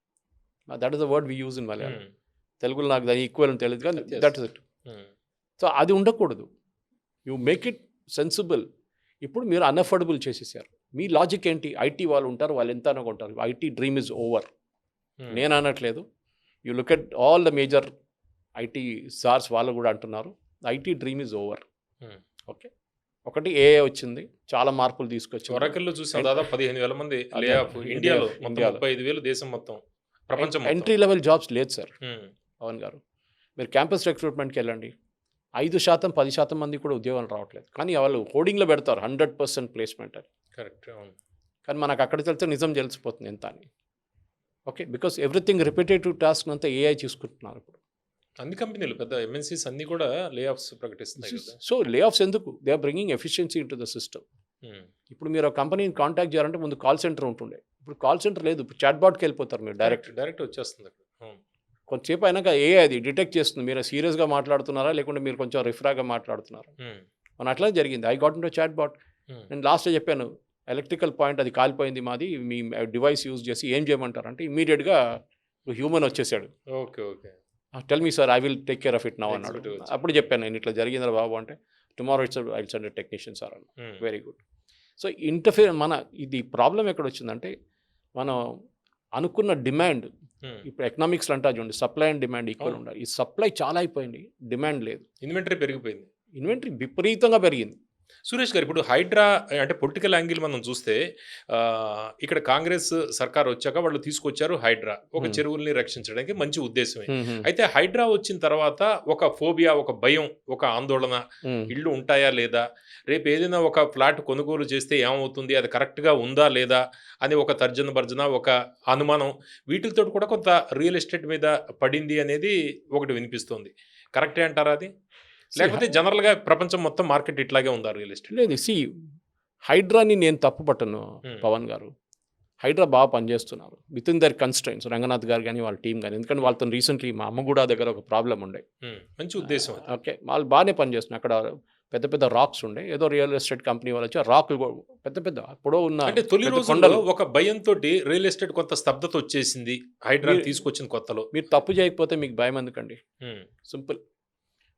That is the word we use in Malayalam. తెలుగులో నాకు దాని ఈక్వల్ అని తెలియదు, కానీ దట్ ఇస్ ఇట్. సో అది ఉండకూడదు. You make it sensible. ఇప్పుడు మీరు అన్అఫోర్డబుల్ చేసేసారు. మీ లాజిక్ ఏంటి? ఐటీ వాళ్ళు ఉంటారు, వాళ్ళు ఎంత అనుకుంటారు, ఐటీ డ్రీమ్ ఇస్ ఓవర్. నేను అనట్లేదు, you look at all the major IT stars, వాళ్ళు కూడా అంటున్నారు IT dream is over. Okay, ఒకటి ఏఐ వచ్చింది, చాలా మార్పులు తీసుకొచ్చి. వరకల్లో చూసాం దాదాపు 15,000 మంది లే ఆఫ్ ఇండియాలో, 35,000 దేశం మొత్తం, ప్రపంచం. ఎంట్రీ లెవెల్ జాబ్స్ లేదు సార్ పవన్ గారు. మీరు క్యాంపస్ రిక్రూట్మెంట్కి వెళ్ళండి, 5%, 10% మంది కూడా ఉద్యోగాలు రావట్లేదు. కానీ వాళ్ళు హోర్డింగ్లో పెడతారు 100% ప్లేస్మెంట్ అని. కరెక్ట్. కానీ మనకు అక్కడికి వెళ్తే నిజం తెలిసిపోతుంది ఎంత అని. Okay, because everything repetitive task అంతా ఏఐ చూసుకుంటున్నారు ఇప్పుడు. అన్ని కంపెనీలు, పెద్ద ఎంఎన్సీస్ అన్ని కూడా లే ఆఫ్స్ ప్రకటిస్తున్నాయి. సో లే ఆఫ్స్ ఎందుకు? They are bringing efficiency into the system. ఇప్పుడు మీరు ఆ కంపెనీని కాంటాక్ట్ చేయాలంటే ముందు కాల్ సెంటర్ ఉంటుండే, ఇప్పుడు కాల్ సెంటర్ లేదు. ఇప్పుడు చాట్ బాట్కి వెళ్ళిపోతారు మీరు, డైరెక్ట్ వచ్చేస్తుంది అక్కడ. కొంతసేపు అయినాక అది డిటెక్ట్ చేస్తుంది మీరు సీరియస్గా మాట్లాడుతున్నారా, లేకుంటే మీరు కొంచెం రిఫ్రాగా మాట్లాడుతున్నారా. మన అట్లా జరిగింది. I got into chatbot. నేను లాస్ట్లో చెప్పాను, ఎలక్ట్రికల్ పాయింట్ అది కాలిపోయింది మాది, మీ డివైస్ యూజ్ చేసి ఏం చేయమంటారు అంటే ఇమ్మీడియట్గా హ్యూమన్ వచ్చేసాడు. Okay okay, tell me sir, I will take care of it now అన్నాడు. అప్పుడు చెప్పాను నేను, ఇట్లా జరిగిందా బాబు అంటే, tomorrow I will send a technician sir అన్న. Very good. సో మన ఇది ప్రాబ్లం ఎక్కడ వచ్చిందంటే, మనం అనుకున్న డిమాండ్, ఇప్పుడు ఎకనామిక్స్లో అంటా చూడండి, సప్లై అండ్ డిమాండ్ ఈక్వల్ ఉండాలి. ఈ సప్లై చాలా అయిపోయింది, డిమాండ్ లేదు. ఇన్వెంటరీ పెరిగిపోయింది, ఇన్వెంటరీ విపరీతంగా పెరిగింది. సురేష్ గారు, ఇప్పుడు హైడ్రా అంటే పొలిటికల్ యాంగిల్ మనం చూస్తే, ఇక్కడ కాంగ్రెస్ సర్కార్ వచ్చాక వాళ్ళు తీసుకొచ్చారు హైడ్రా, ఒక చెరువుల్ని రక్షించడానికి, మంచి ఉద్దేశమే. అయితే హైడ్రా వచ్చిన తర్వాత ఒక ఫోబియా, ఒక భయం, ఒక ఆందోళన, ఇళ్ళు ఉంటాయా లేదా, రేపు ఏదైనా ఒక ఫ్లాట్ కొనుగోలు చేస్తే ఏమవుతుంది, అది కరెక్ట్గా ఉందా లేదా అని ఒక తర్జన భర్జన, ఒక అనుమానం, వీటితో కూడా కొంత రియల్ ఎస్టేట్ మీద పడింది అనేది ఒకటి వినిపిస్తుంది. కరెక్టే అంటారా అది? లేకపోతే జనరల్గా ప్రపంచం మొత్తం మార్కెట్ ఇట్లాగే ఉందా రియల్ ఎస్టేట్? లేదు, హైడ్రాని నేను తప్పు పట్టను పవన్ గారు. హైడ్రా బాగా పనిచేస్తున్నారు with in their constraints, Ranganath గారు కానీ వాళ్ళ టీం కానీ. ఎందుకంటే వాళ్ళతో రీసెంట్లీ మా అమ్మగూడ దగ్గర ఒక ప్రాబ్లం ఉండే, మంచి ఉద్దేశం. ఓకే, వాళ్ళు బాగానే పనిచేస్తున్నారు. అక్కడ పెద్ద పెద్ద రాక్స్ ఉండే, ఏదో రియల్ ఎస్టేట్ కంపెనీ వాళ్ళు వచ్చి రాక్ పెద్ద పెద్ద అప్పుడో ఉన్న అంటే తొలి పెద్ద రోజుల్లో కొండలు. ఒక భయంతో రియల్ ఎస్టేట్ కొంత స్తబ్దత వచ్చేసింది హైడ్రా మీరు- తీసుకొచ్చిన కొత్తలో. మీరు తప్పు చేయకపోతే మీకు భయం ఎందుకండి? ఉమ్, సింపుల్.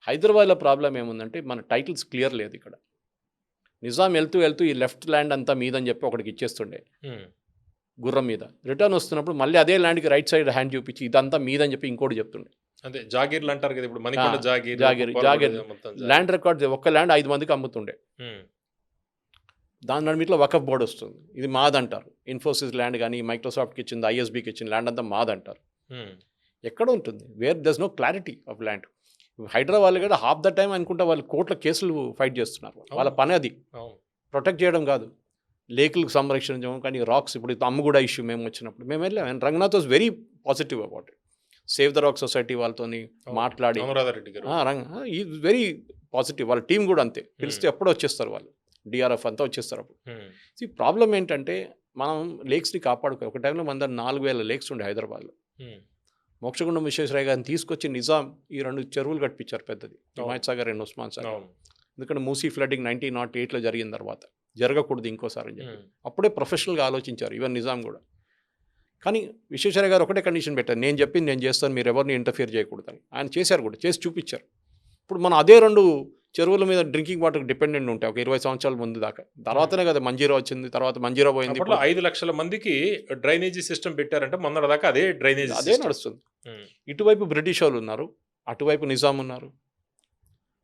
హైదరాబాద్లో ప్రాబ్లం ఏముందంటే మన టైటిల్స్ క్లియర్ లేదు ఇక్కడ. నిజాం వెళ్తూ వెళ్తూ ఈ లెఫ్ట్ ల్యాండ్ అంతా మీదని చెప్పి ఒకటికి ఇచ్చేస్తుండే ఉమ్, గుర్రం మీద. రిటర్న్ వస్తున్నప్పుడు మళ్ళీ అదే ల్యాండ్కి రైట్ సైడ్ హ్యాండ్ చూపించి ఇదంతా మీదని చెప్పి ఇంకోటి చెప్తుండే. అదే జాగీర్లు అంటారు కదా ఇప్పుడు మణికొండ జాగీర్ జాగీర్, కుప్పాల జాగీర్. కూడా మొత్తం జాగీర్. ల్యాండ్ రికార్డ్ ఒక్క ల్యాండ్ 5 మందికి అమ్ముతుండే. ఉమ్, దాని నడిమిట్లో వకఫ్ బోర్డు వస్తుంది, ఇది మాదంటారు. ఇన్ఫోసిస్ ల్యాండ్ కానీ మైక్రోసాఫ్ట్కి ఇచ్చింది, ఐఎస్బీకి ఇచ్చిన ల్యాండ్ అంతా మాదంటారు. ఉమ్, ఎక్కడ ఉంటుంది? Where there's no clarity of land. హైదరాబాద్ కూడా హాఫ్ ద టైం అనుకుంటా వాళ్ళు కోట్ల కేసులు ఫైట్ చేస్తున్నారు. వాళ్ళ పని అది అవును. ప్రొటెక్ట్ చేయడం కాదు, లేకులకు సంరక్షించడం. కానీ రాక్స్ ఇప్పుడు అమ్ముగూడ ఇష్యూ మేము వచ్చినప్పుడు మేము వెళ్ళాం. And Ranganath was very positive about it. Save the rock society వాళ్ళతో మాట్లాడి అనురాధారెడ్డి గారు. ఈ వెరీ పాజిటివ్. వాళ్ళ టీం కూడా అంతే, పిలిస్తే ఎప్పుడో వచ్చేస్తారు వాళ్ళు, డిఆర్ఎఫ్ అంతా వచ్చేస్తారు అప్పుడు. ఉమ్, ఈ ప్రాబ్లం ఏంటంటే మనం లేక్స్ని కాపాడుకో. ఒక టైంలో మన దగ్గర 4000 లేక్స్ ఉండే హైదరాబాద్లో. ఉమ్, మోక్షగుండం విశ్వేశ్వరయ్య గారిని తీసుకొచ్చి నిజాం ఈ 2 చెరువులు కట్టించారు పెద్దది, హిమాయత్ సాగర్ అండ్ ఉస్మాన్ సాగర్. అవును. ఎందుకంటే మూసీ ఫ్లడ్డింగ్ 1908లో జరిగిన తర్వాత జరగకూడదు ఇంకోసారి అని చెప్పి ఉమ్, అప్పుడే ప్రొఫెషనల్గా ఆలోచించారు ఈవెన్ నిజాం కూడా. కానీ విశ్వేశ్వరయ్య గారు ఒకటే కండిషన్ పెట్టారు, నేను చెప్పింది నేను చేస్తాను, మీరు ఎవరిని ఇంటర్ఫియర్ చేయకూడదని. ఆయన చేశారు కూడా, చేసి చూపించారు. ఇప్పుడు మనం అదే 2 చెరువుల మీద డ్రింకింగ్ వాటర్ డిపెండెంట్ ఉంటాయి ఒక 20 సంవత్సరాల ముందు దాకా. తర్వాతనే కదా మంజీరా వచ్చింది, తర్వాత మంజీరా పోయింది, అప్పట్లో 5 లక్షల మందికి డ్రైనేజీ సిస్టమ్ పెట్టారంటే మొన్నటి దాకా అదే డ్రైనేజీ అదే నడుస్తుంది. ఇటువైపు బ్రిటిష్ వాళ్ళు ఉన్నారు, అటువైపు నిజాం ఉన్నారు.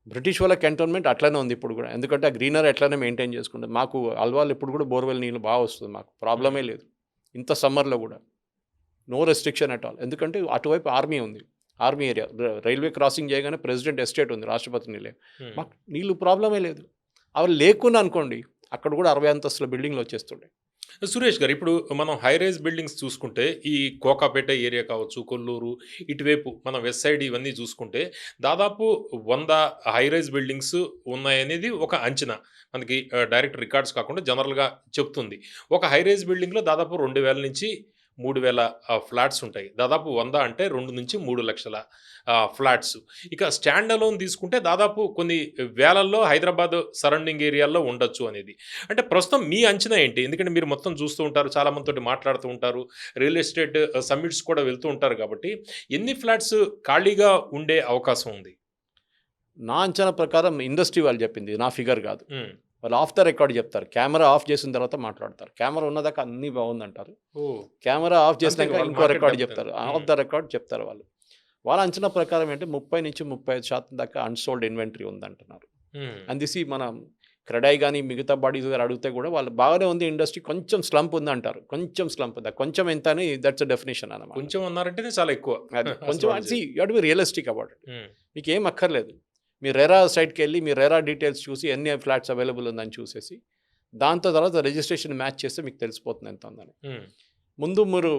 బ్రిటిష్ వాళ్ళ కంటోన్మెంట్ అట్లనే ఉంది ఇప్పుడు కూడా, ఎందుకంటే ఆ గ్రీనరీ ఎట్లనే మెయింటైన్ చేసుకుంటుంది. మాకు అల్వాల్ ఇప్పుడు కూడా బోర్వెల్ నీళ్ళు బాగా వస్తుంది, మాకు ప్రాబ్లమే లేదు. ఇంత సమ్మర్లో కూడా నో రెస్ట్రిక్షన్ అట్ ఆల్. ఎందుకంటే అటువైపు ఆర్మీ ఉంది, ఆర్మీ ఏరియా. రైల్వే క్రాసింగ్ చేయగానే ప్రెసిడెంట్ ఎస్టేట్ ఉంది, రాష్ట్రపతి నీళ్ళే. మాకు నీళ్ళు ప్రాబ్లమే లేదు. అవి లేకుండా అనుకోండి అక్కడ కూడా 60 అంతస్తుల బిల్డింగ్లు వచ్చేస్తుండే. సురేష్ గారు, ఇప్పుడు మనం హై రైజ్ బిల్డింగ్స్ చూసుకుంటే ఈ కోకాపేట ఏరియా కావచ్చు, కొల్లూరు, ఇటువైపు మనం వెస్ట్ సైడ్ ఇవన్నీ చూసుకుంటే దాదాపు 100 హై రైజ్ బిల్డింగ్స్ ఉన్నాయనేది ఒక అంచనా. మనకి డైరెక్ట్ రికార్డ్స్ కాకుండా జనరల్గా చెప్తుంది. ఒక హై రైజ్ బిల్డింగ్లో దాదాపు 2000 నుంచి 3000 ఫ్లాట్స్ ఉంటాయి. దాదాపు 100 అంటే 2 నుంచి 3 లక్షల ఫ్లాట్స్. ఇక స్టాండ్ అలోన్ తీసుకుంటే దాదాపు కొన్ని వేలల్లో హైదరాబాద్ సరౌండింగ్ ఏరియాల్లో ఉండొచ్చు అనేది. అంటే ప్రస్తుతం మీ అంచనా ఏంటి? ఎందుకంటే మీరు మొత్తం చూస్తూ ఉంటారు, చాలా మందితోటి మాట్లాడుతూ ఉంటారు, రియల్ ఎస్టేట్ సమ్మిట్స్ కూడా వెళ్తూ ఉంటారు కాబట్టి ఎన్ని ఫ్లాట్స్ ఖాళీగా ఉండే అవకాశం ఉంది? నా అంచనా ప్రకారం ఇండస్ట్రీ వాళ్ళు చెప్పింది, నా ఫిగర్ కాదు. ఉమ్, వాళ్ళు ఆఫ్ ద రికార్డ్ చెప్తారు, కెమెరా ఆఫ్ చేసిన తర్వాత మాట్లాడతారు. కెమెరా ఉన్నదాకా అన్నీ బాగుందంటారు, కెమెరా ఆఫ్ చేసినాక వాళ్ళు ఇంకో market రికార్డ్ depth చెప్తారు, అంతే. ఆఫ్ ద రికార్డ్ చెప్తారు వాళ్ళు. వాళ్ళ అంచనా ప్రకారం ఏంటంటే 30 నుంచి 35% దాకా అన్సోల్డ్ ఇన్వెంటరీ ఉందంటున్నారు. ఉమ్, అందిసి మనం క్రెడాయి కానీ మిగతా బాడీస్ గారు అడిగితే కూడా వాళ్ళు బాగానే ఉంది ఇండస్ట్రీ, కొంచెం స్లంప్ ఉంది అంటారు. కొంచెం స్లంప్ ఉందా, కొంచెం ఎంత అని దట్స్ అ డెఫినేషన్ అన్నమాట. కొంచెం అన్నారంటేనే చాలా ఎక్కువ. అది కొంచెం అసలు you have to be realistic about it. Um, మీకు ఏం అక్కర్లేదు, మీ రెరా సైట్కి వెళ్ళి మీ రెరా డీటెయిల్స్ చూసి ఎన్ని ఫ్లాట్స్ అవైలబుల్ ఉందని చూసేసి దాంతో తర్వాత రిజిస్ట్రేషన్ మ్యాచ్ చేస్తే మీకు తెలిసిపోతుంది ఎంత ఉందని. ఉమ్, ముందు మీరు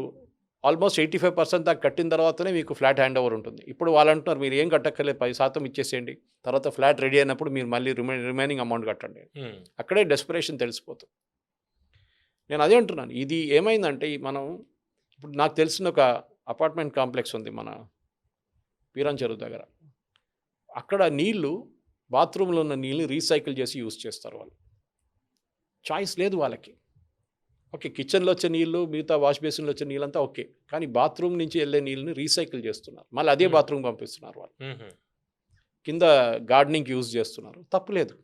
ఆల్మోస్ట్ 85% దాకా కట్టిన తర్వాతనే మీకు ఫ్లాట్ హ్యాండ్ ఓవర్ ఉంటుంది. ఇప్పుడు వాళ్ళు అంటున్నారు మీరు ఏం కట్టక్కర్లేదు, 10% ఇచ్చేసేయండి, తర్వాత ఫ్లాట్ రెడీ అయినప్పుడు మీరు మళ్ళీ రిమైనింగ్ అమౌంట్ కట్టండి. ఉమ్, అక్కడే డెస్పిరేషన్ తెలిసిపోతుంది. నేను అదే అంటున్నాను, ఇది ఏమైందంటే మనం ఇప్పుడు నాకు తెలిసిన ఒక అపార్ట్మెంట్ కాంప్లెక్స్ ఉంది మన పీరాన్ చెరువు దగ్గర. అక్కడ నీళ్లు, బాత్రూంలో ఉన్న నీళ్ళు రీసైకిల్ చేసి యూజ్ చేస్తారు వాళ్ళు. చాయిస్ లేదు వాళ్ళకి. ఓకే, కిచెన్లో వచ్చే నీళ్ళు, మిగతా వాష్ బేసిన్లో వచ్చే నీళ్ళంతా ఓకే, కానీ బాత్రూమ్ నుంచి వెళ్ళే నీళ్ళని రీసైకిల్ చేస్తున్నారు, మళ్ళీ అదే బాత్రూమ్ పంపిస్తున్నారు వాళ్ళు. ఉమ్, కింద గార్డెనింగ్కి యూజ్ చేస్తున్నారు, తప్పులేదు.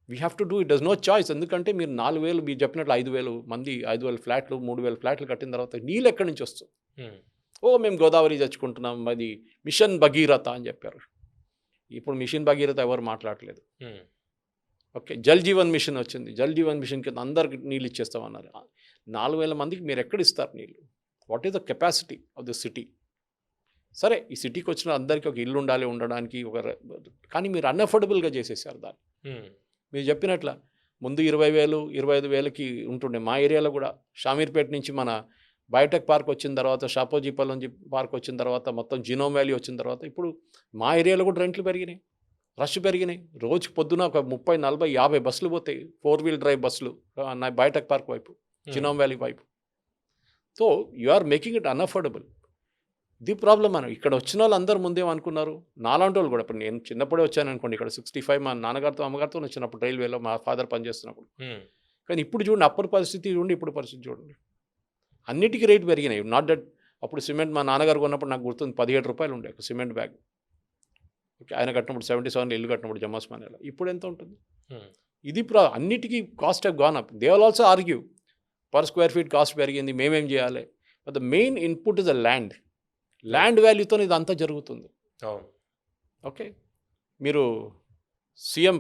We have to do it, there's no choice. ఎందుకంటే మీరు 4000 మీరు చెప్పినట్లు 5000 మంది 5000 ఫ్లాట్లు 3000 ఫ్లాట్లు కట్టిన తర్వాత నీళ్ళు ఎక్కడి నుంచి వస్తుంది? ఉమ్, మేము గోదావరి తెచ్చుకుంటున్నాం, అది మిషన్ భగీరథ అని చెప్పారు. ఇప్పుడు మిషన్ భగీరథ ఎవరు మాట్లాడలేదు. ఉమ్, ఓకే, జల్ జీవన్ మిషన్ వచ్చింది, జల్ జీవన్ మిషన్ కింద అందరికి నీళ్ళు ఇచ్చేస్తామన్నారు. 4000 మందికి మీరు ఎక్కడ ఇస్తారు నీళ్ళు? What is the capacity of the city? సరే, ఈ సిటీకి వచ్చిన అందరికీ ఒక ఇల్లు ఉండాలి ఉండడానికి, కానీ మీరు అన్అఫోర్డబుల్గా చేసేసారు దాన్ని. ఉమ్, మీరు చెప్పినట్ల ముందు 20,000 25,000కి ఉంటుండే. మా ఏరియాలో కూడా షామీర్పేట నుంచి మన బయోటెక్ పార్క్ వచ్చిన తర్వాత, షాపోజీపల్లి పార్క్ వచ్చిన తర్వాత, మొత్తం జినోమ్ వ్యాలీ వచ్చిన తర్వాత ఇప్పుడు మా ఏరియాలో కూడా రెంట్లు పెరిగినాయి, రష్ పెరిగినాయి. రోజుకి పొద్దున ఒక 30, 40, 50 బస్సులు పోతాయి, 4-wheel drive బస్సులు నా బయోటెక్ పార్క్ వైపు, జినోమ్ వ్యాలీ వైపు. So you are making it unaffordable. ఇది ప్రాబ్లం. మనం ఇక్కడ వచ్చిన వాళ్ళు అందరు ముందేమనుకున్నారు, నాలాంటి వాళ్ళు కూడా. ఇప్పుడు నేను చిన్నప్పుడే వచ్చాను అనుకోండి, ఇక్కడ 65 మా నాన్నగారితో అమ్మగారితో వచ్చినప్పుడు రైల్వేలో మా ఫాదర్ పనిచేస్తున్నప్పుడు. కానీ ఇప్పుడు చూడండి, అప్పటి పరిస్థితి చూడండి, ఇప్పుడు పరిస్థితి చూడండి, అన్నిటికీ రేటు పెరిగినాయి. నాట్ దట్ అప్పుడు సిమెంట్ మా నాన్నగారు కొన్నప్పుడు నాకు గుర్తుంది 17 రూపాయలు ఉండే ఒక సిమెంట్ బ్యాగ్. ఓకే, ఆయన కట్టినప్పుడు 77 ఇల్లు కట్టినప్పుడు జమ్మస్మానేలో. ఇప్పుడు ఎంత ఉంటుంది? ఇది అన్నిటికీ cost have gone up. They will also argue per square feet cost పెరిగింది, మేమేం చేయాలి? But the main input is the land వాల్యూతో ఇదంతా జరుగుతుంది. ఓకే, మీరు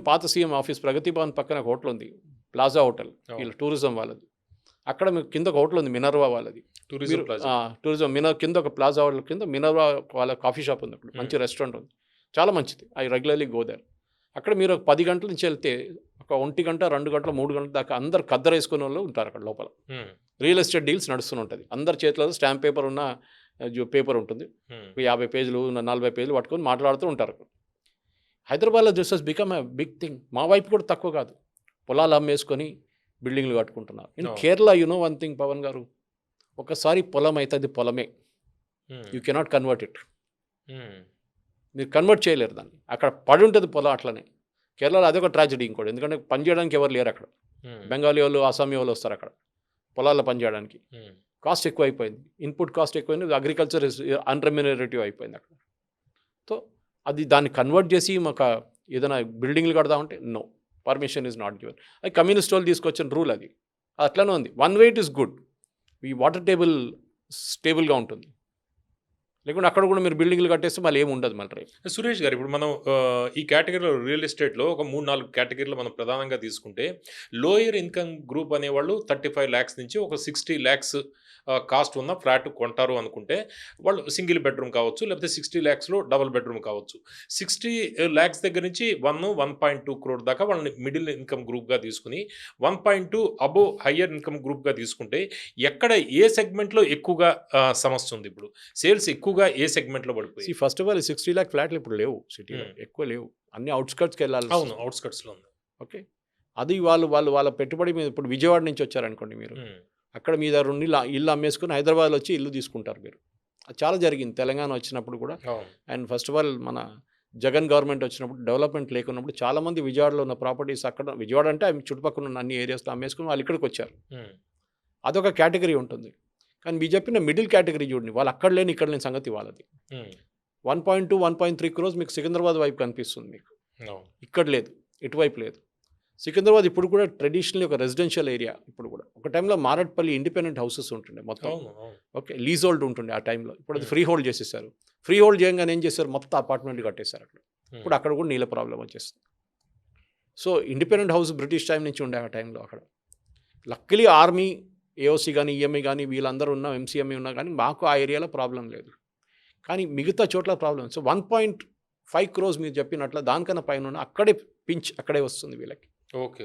పాత సీఎం ఆఫీస్ ప్రగతి భవన్ పక్కన ఒక హోటల్ ఉంది, ప్లాజా హోటల్, వీళ్ళ టూరిజం వాళ్ళది. అక్కడ మీకు కింద ఒక హోటల్ ఉంది, మినర్వా వాళ్ళది. టూరిజం కింద ఒక ప్లాజా హోటల్ కింద మినర్వా వాళ్ళ కాఫీ షాప్ ఉంది, అక్కడ మంచి రెస్టారెంట్ ఉంది, చాలా మంచిది. I regularly go there. అక్కడ మీరు ఒక 10 గంటల నుంచి వెళ్తే ఒక 1 గంట 2 గంటలు 3 గంటల దాకా అందరు కద్దరు వేసుకునే వాళ్ళు ఉంటారు అక్కడ లోపల. రియల్ ఎస్టేట్ డీల్స్ నడుస్తూ ఉంటుంది. అందరి చేతిలో స్టాంప్ పేపర్ ఉన్న పేపర్ ఉంటుంది, 50 పేజీలు 40 పేజీలు పట్టుకొని మాట్లాడుతూ ఉంటారు. హైదరాబాద్లో this has become a big thing. మా వైపు కూడా తక్కువ కాదు, పొలాలు అమ్మేసుకొని బిల్డింగ్లు కట్టుకుంటున్నారు. In Kerala you know one thing Pavan garu, ఒకసారి పొలం అయితే అది పొలమే, యూ కెనాట్ కన్వర్ట్ ఇట్. మీరు కన్వర్ట్ చేయలేరు దాన్ని. అక్కడ పడి ఉంటుంది పొలం అట్లనే. కేరళలో అదొక ట్రాజడీ ఇంకోటి, ఎందుకంటే పని చేయడానికి ఎవరు లేరు అక్కడ. బెంగాలీ వాళ్ళు, అస్సామీ వాళ్ళు వస్తారు అక్కడ పొలాల్లో పని చేయడానికి. కాస్ట్ ఎక్కువ అయిపోయింది, ఇన్పుట్ కాస్ట్ ఎక్కువైంది, అగ్రికల్చర్ ఇస్ అన్రెమ్యునరేటివ్ అయిపోయింది అక్కడ. సో దాన్ని కన్వర్ట్ చేసి మాకు ఏదైనా బిల్డింగ్లు కడదామంటే no, permission is not given. అది కమ్యూనిస్ట్ వాళ్ళు తీసుకొచ్చిన రూల్, అది అట్లనే ఉంది. One way it is good, ఈ వాటర్ టేబుల్ స్టేబుల్గా ఉంటుంది. లేకుంటే అక్కడ కూడా మీరు బిల్డింగ్లు కట్టేస్తే మళ్ళీ ఏమి ఉండదు మళ్ళీ. సురేష్ గారు, ఇప్పుడు మనం ఈ కేటగిరీలో రియల్ ఎస్టేట్లో ఒక 3-4 కేటగిరీలు మనం ప్రధానంగా తీసుకుంటే, లోయర్ ఇన్కమ్ గ్రూప్ అనేవాళ్ళు 35 lakhs నుంచి ఒక 60 lakhs కాస్ట్ ఉన్న ఫ్లాట్ కొంటారు అనుకుంటే, వాళ్ళు సింగిల్ బెడ్రూమ్ కావచ్చు, లేకపోతే 60 lakhsలో డబుల్ బెడ్రూమ్ కావచ్చు. 60 lakhs దగ్గర నుంచి 1.2 crore దాకా వాళ్ళని మిడిల్ ఇన్కమ్ గ్రూప్గా తీసుకుని, 1.2 అబోవ్ హయ్యర్ ఇన్కమ్ గ్రూప్గా తీసుకుంటే, ఎక్కడ ఏ సెగ్మెంట్లో ఎక్కువగా సమస్య ఉంది? ఇప్పుడు సేల్స్ ఎక్కువగా ఏ సెగ్మెంట్లో పడిపోయి? ఫస్ట్ ఆఫ్ ఆల్ 60 lakh ఫ్లాట్లు ఇప్పుడు లేవు సిటీలో, ఎక్కువ లేవు, అన్ని అవుట్స్కట్స్కి వెళ్ళాలి. అవును, అవుట్స్కట్స్లో ఉంది. ఓకే, అది వాళ్ళ పెట్టుబడి మీద. ఇప్పుడు విజయవాడ నుంచి వచ్చారనుకోండి మీరు, అక్కడ మీ దగ్గర ఉండి ఇల్లు అమ్మేసుకుని హైదరాబాద్లో వచ్చి ఇల్లు తీసుకుంటారు మీరు. అది చాలా జరిగింది తెలంగాణ వచ్చినప్పుడు కూడా. అండ్ ఫస్ట్ ఆఫ్ ఆల్ మన జగన్ గవర్నమెంట్ వచ్చినప్పుడు, డెవలప్మెంట్ లేకున్నప్పుడు చాలామంది విజయవాడలో ఉన్న ప్రాపర్టీస్ అక్కడ, విజయవాడ అంటే చుట్టుపక్కల ఉన్న అన్ని ఏరియాస్లో అమ్మేసుకుని వాళ్ళు ఇక్కడికి వచ్చారు. అదొక కేటగిరీ ఉంటుంది. కానీ మీరు చెప్పిన మిడిల్ కేటగిరీ చూడండి, వాళ్ళు అక్కడ లేని ఇక్కడ లేని సంగతి వాళ్ళది. 1.2 1.3 crores మీకు సికింద్రాబాద్ వైపు కనిపిస్తుంది, మీకు ఇక్కడ లేదు, ఇటువైపు లేదు. సికింద్రాబాద్ ఇప్పుడు కూడా ట్రెడిషనల్లీ ఒక రెసిడెన్షియల్ ఏరియా. ఇప్పుడు కూడా ఒక టైంలో మారట్పల్లి ఇండిపెండెంట్ హౌసెస్ ఉంటుండే మొత్తం. ఓకే, లీజ్ హోల్డ్ ఉంటుండే ఆ టైంలో. ఇప్పుడు అది ఫ్రీ హోల్డ్ చేసేసారు. ఫ్రీ హోల్డ్ చేయగానే ఏం చేశారు, మొత్తం అపార్ట్మెంట్లు కట్టేశారు అక్కడ. ఇప్పుడు అక్కడ కూడా నీళ్ళ ప్రాబ్లం వచ్చేస్తుంది. So independent house British time నుంచి ఉండే ఆ టైంలో అక్కడ. లక్కలీ ఆర్మీ, ఏఓసీ కానీ, ఈఎంఐ కానీ, వీళ్ళందరూ ఉన్న ఎంసీఎంఐ ఉన్నా కానీ మాకు ఆ ఏరియాలో ప్రాబ్లం లేదు. కానీ మిగతా చోట్ల ప్రాబ్లం. సో 1.5 crores మీరు చెప్పినట్ల దానికన్నా పైన ఉన్న అక్కడే అక్కడే వస్తుంది వీళ్ళకి. ఓకే,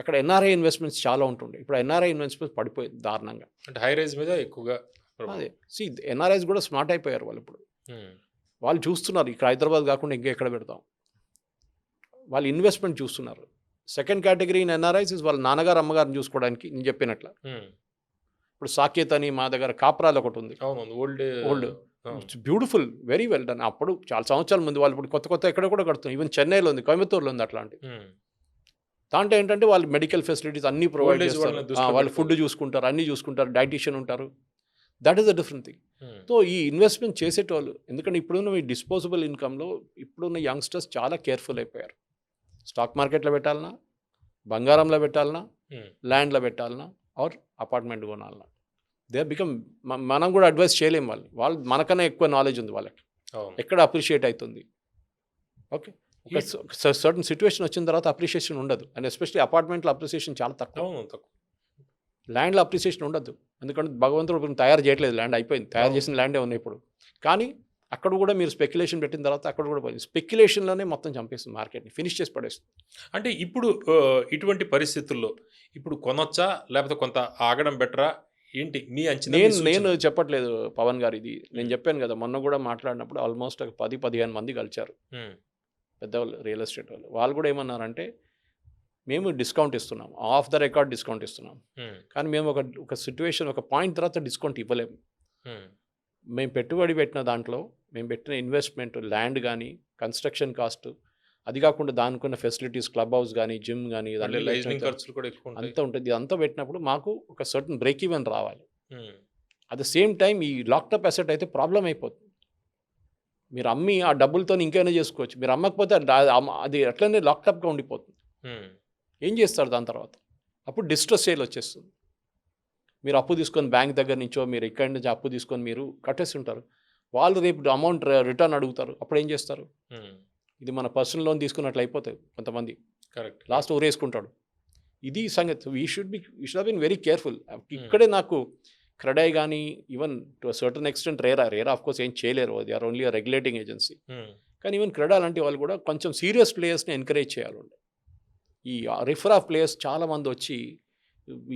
అక్కడ ఎన్ఆర్ఐ ఇన్వెస్ట్మెంట్స్ చాలా ఉంటుండే. ఇప్పుడు ఎన్ఆర్ఐ ఇన్వెస్ట్మెంట్స్ పడిపోయింది దారుణంగా. అంటే హై రైజ్ మీద ఎక్కువగా. అదే ఎన్ఆర్ఐస్ కూడా స్మార్ట్ అయిపోయారు వాళ్ళు. ఇప్పుడు వాళ్ళు చూస్తున్నారు ఇక్కడ హైదరాబాద్ కాకుండా ఇంకెక్కడ పెడతాం, వాళ్ళు ఇన్వెస్ట్మెంట్ చూస్తున్నారు. Second category in NRIs is వాళ్ళ నాన్నగారు అమ్మగారిని చూసుకోవడానికి. నేను చెప్పినట్ల ఇప్పుడు సాకేత్ అని మా దగ్గర కాప్రాలు ఒకటి ఉంది, old beautiful, very well done. అప్పుడు చాలా సంవత్సరాల ముందు. వాళ్ళు ఇప్పుడు కొత్త ఎక్కడ కూడా కడుతున్నారు. ఈవెన్ చెన్నైలో ఉంది, కోయంబత్తూరులో ఉంది అట్లాంటి. దాంట్లో ఏంటంటే వాళ్ళు మెడికల్ ఫెసిలిటీస్ అన్నీ ప్రొవైడ్ చేస్తారు, వాళ్ళు ఫుడ్ చూసుకుంటారు, అన్నీ చూసుకుంటారు, డైటీషియన్ ఉంటారు. That is the different thing. So ఈ ఇన్వెస్ట్మెంట్ చేసేటోళ్ళు, ఎందుకంటే ఇప్పుడున్న ఈ డిస్పోజబుల్ ఇన్కమ్లో ఇప్పుడున్న యంగ్స్టర్స్ చాలా కేర్ఫుల్ అయిపోయారు. స్టాక్ మార్కెట్లో పెట్టాలన్నా, బంగారంలో పెట్టాలన్నా, ల్యాండ్లో పెట్టాలన్నా, ఆర్ అపార్ట్మెంట్ కొనాలన్నా, దే బికమ్. మనం కూడా అడ్వైస్ చేయలేము వాళ్ళు మనకన్నా ఎక్కువ నాలెడ్జ్ ఉంది వాళ్ళకి, ఎక్కడ అప్రిషియేట్ అవుతుంది. ఓకే, ఒక సర్టన్ సిచ్యువేషన్ వచ్చిన తర్వాత అప్రిషియేషన్ ఉండదు. అండ్ ఎస్పెషల్లీ అపార్ట్మెంట్లో అప్రిషియేషన్ చాలా తక్కువ. ల్యాండ్లో అప్రిషియేషన్ ఉండదు, ఎందుకంటే భగవంతుడు తయారు చేయట్లేదు, ల్యాండ్ అయిపోయింది, తయారు చేసిన ల్యాండే ఉంది ఇప్పుడు. కానీ అక్కడ కూడా మీరు స్పెక్యులేషన్ పెట్టిన తర్వాత అక్కడ కూడా పోయింది. స్పెక్యులేషన్లోనే మొత్తం చంపేస్తుంది, మార్కెట్ని ఫినిష్ చేసి పడేస్తుంది. అంటే ఇప్పుడు ఇటువంటి పరిస్థితుల్లో ఇప్పుడు కొనొచ్చా, లేకపోతే కొంత ఆగడం బెటరా ఏంటి మీ అంచనా? నేను చెప్పట్లేదు పవన్ గారు, ఇది నేను చెప్పాను కదా మొన్న కూడా మాట్లాడినప్పుడు. ఆల్మోస్ట్ 10-15 మంది కలిచారు పెద్దవాళ్ళు, రియల్ ఎస్టేట్ వాళ్ళు. వాళ్ళు కూడా ఏమన్నారంటే, మేము డిస్కౌంట్ ఇస్తున్నాం, ఆఫ్ ద రికార్డ్ డిస్కౌంట్ ఇస్తున్నాం, కానీ మేము ఒక సిచ్యువేషన్, ఒక పాయింట్ తర్వాత డిస్కౌంట్ ఇవ్వలేము. మేము పెట్టుబడి పెట్టిన దాంట్లో మేము పెట్టిన ఇన్వెస్ట్మెంట్ ల్యాండ్ కానీ కన్స్ట్రక్షన్ కాస్ట్ అది కాకుండా దానికున్న ఫెసిలిటీస్ క్లబ్ హౌస్ కానీ జిమ్ కానీ మళ్ళీ లైజనింగ్ ఖర్చులు కూడా ఎక్కువ ఉంటాయి. అంతా ఉంటుంది. ఇదంతా పెట్టినప్పుడు మాకు ఒక సర్టన్ బ్రేక్ ఈవెన్ రావాలి. ఉమ్, అట్ ద సేమ్ టైం ఈ లాక్టప్ అసెట్ అయితే ప్రాబ్లం అయిపోతుంది. మీరు అమ్మి ఆ డబ్బులతో ఇంకైనా చేసుకోవచ్చు. మీరు అమ్మకపోతే అది అట్లనే లాక్టప్గా ఉండిపోతుంది. ఉమ్, ఏం చేస్తారు దాని తర్వాత? అప్పుడు డిస్ట్రెస్ సేల్ వచ్చేస్తుంది. మీరు అప్పు తీసుకొని బ్యాంక్ దగ్గర నుంచో మీరు ఇక్కడి నుంచి అప్పు తీసుకొని మీరు కట్టేసి ఉంటారు. వాళ్ళు రేపు అమౌంట్ రిటర్న్ అడుగుతారు. అప్పుడు ఏం చేస్తారు? ఉమ్, ఇది మన పర్సనల్ లోన్ తీసుకున్నట్లు అయిపోతుంది. కొంతమంది కరెక్ట్. లాస్ట్ ఊరేసుకుంటాడు. ఇది సంగతి. We should been very careful. ఇక్కడే నాకు క్రెడై కానీ even to certain extent RERA of course ఏం చేయలేరు. They are only regulating agency. Um, కానీ ఈవెన్ క్రెడా లాంటి వాళ్ళు కూడా కొంచెం సీరియస్ ప్లేయర్స్ని ఎంకరేజ్ చేయాలి. ఈ రిఫర్ ఆఫ్ ప్లేయర్స్ చాలామంది వచ్చి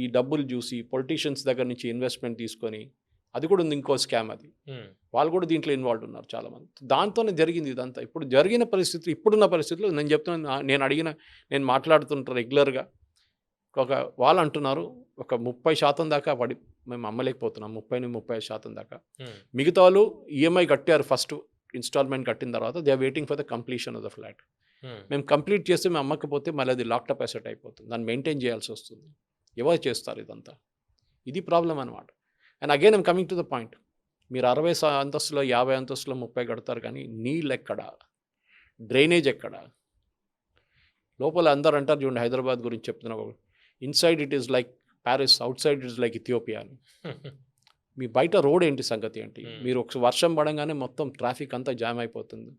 ఈ డబ్బులు చూసి పొలిటీషియన్స్ దగ్గర నుంచి ఇన్వెస్ట్మెంట్ తీసుకొని అది కూడా ఉంది ఇంకో స్కామ్. అది ఉమ్, వాళ్ళు కూడా దీంట్లో ఇన్వాల్వ్ ఉన్నారు చాలామంది. దాంతోనే జరిగింది ఇదంతా. ఇప్పుడు జరిగిన పరిస్థితి ఇప్పుడున్న పరిస్థితుల్లో నేను చెప్తున్నాను, నేను మాట్లాడుతుంటా రెగ్యులర్గా. వాళ్ళు అంటున్నారు ఒక 30% దాకా మేము అమ్మలేకపోతున్నాం. 30-35% దాకా. ఉమ్, మిగతా వాళ్ళు ఈఎంఐ కట్టారు. ఫస్ట్ ఇన్స్టాల్మెంట్ కట్టిన తర్వాత they are waiting for the completion of the flat. Um, మేము కంప్లీట్ చేస్తే మేము అమ్మకపోతే మళ్ళీ అది లాక్టప్ అసెట్ అయిపోతుంది. దాన్ని మెయింటైన్ చేయాల్సి వస్తుంది. ఎవరు చేస్తారు ఇదంతా? ఇది ప్రాబ్లం అనమాట. And again I'm coming to the point. మీరు 60 అంతస్తులో 50 అంతస్తులో 30 కడతారు, కానీ నీళ్ళు ఎక్కడ, డ్రైనేజ్ ఎక్కడ? లోపల అందరు అంటారు చూడండి, హైదరాబాద్ గురించి చెప్తున్నా, inside it is like Paris, out side it is like Ethiopia అని. మీ బయట రోడ్ ఏంటి సంగతి ఏంటి? మీరు ఒక వర్షం పడంగానే మొత్తం ట్రాఫిక్ అంతా జామ్ అయిపోతుంది.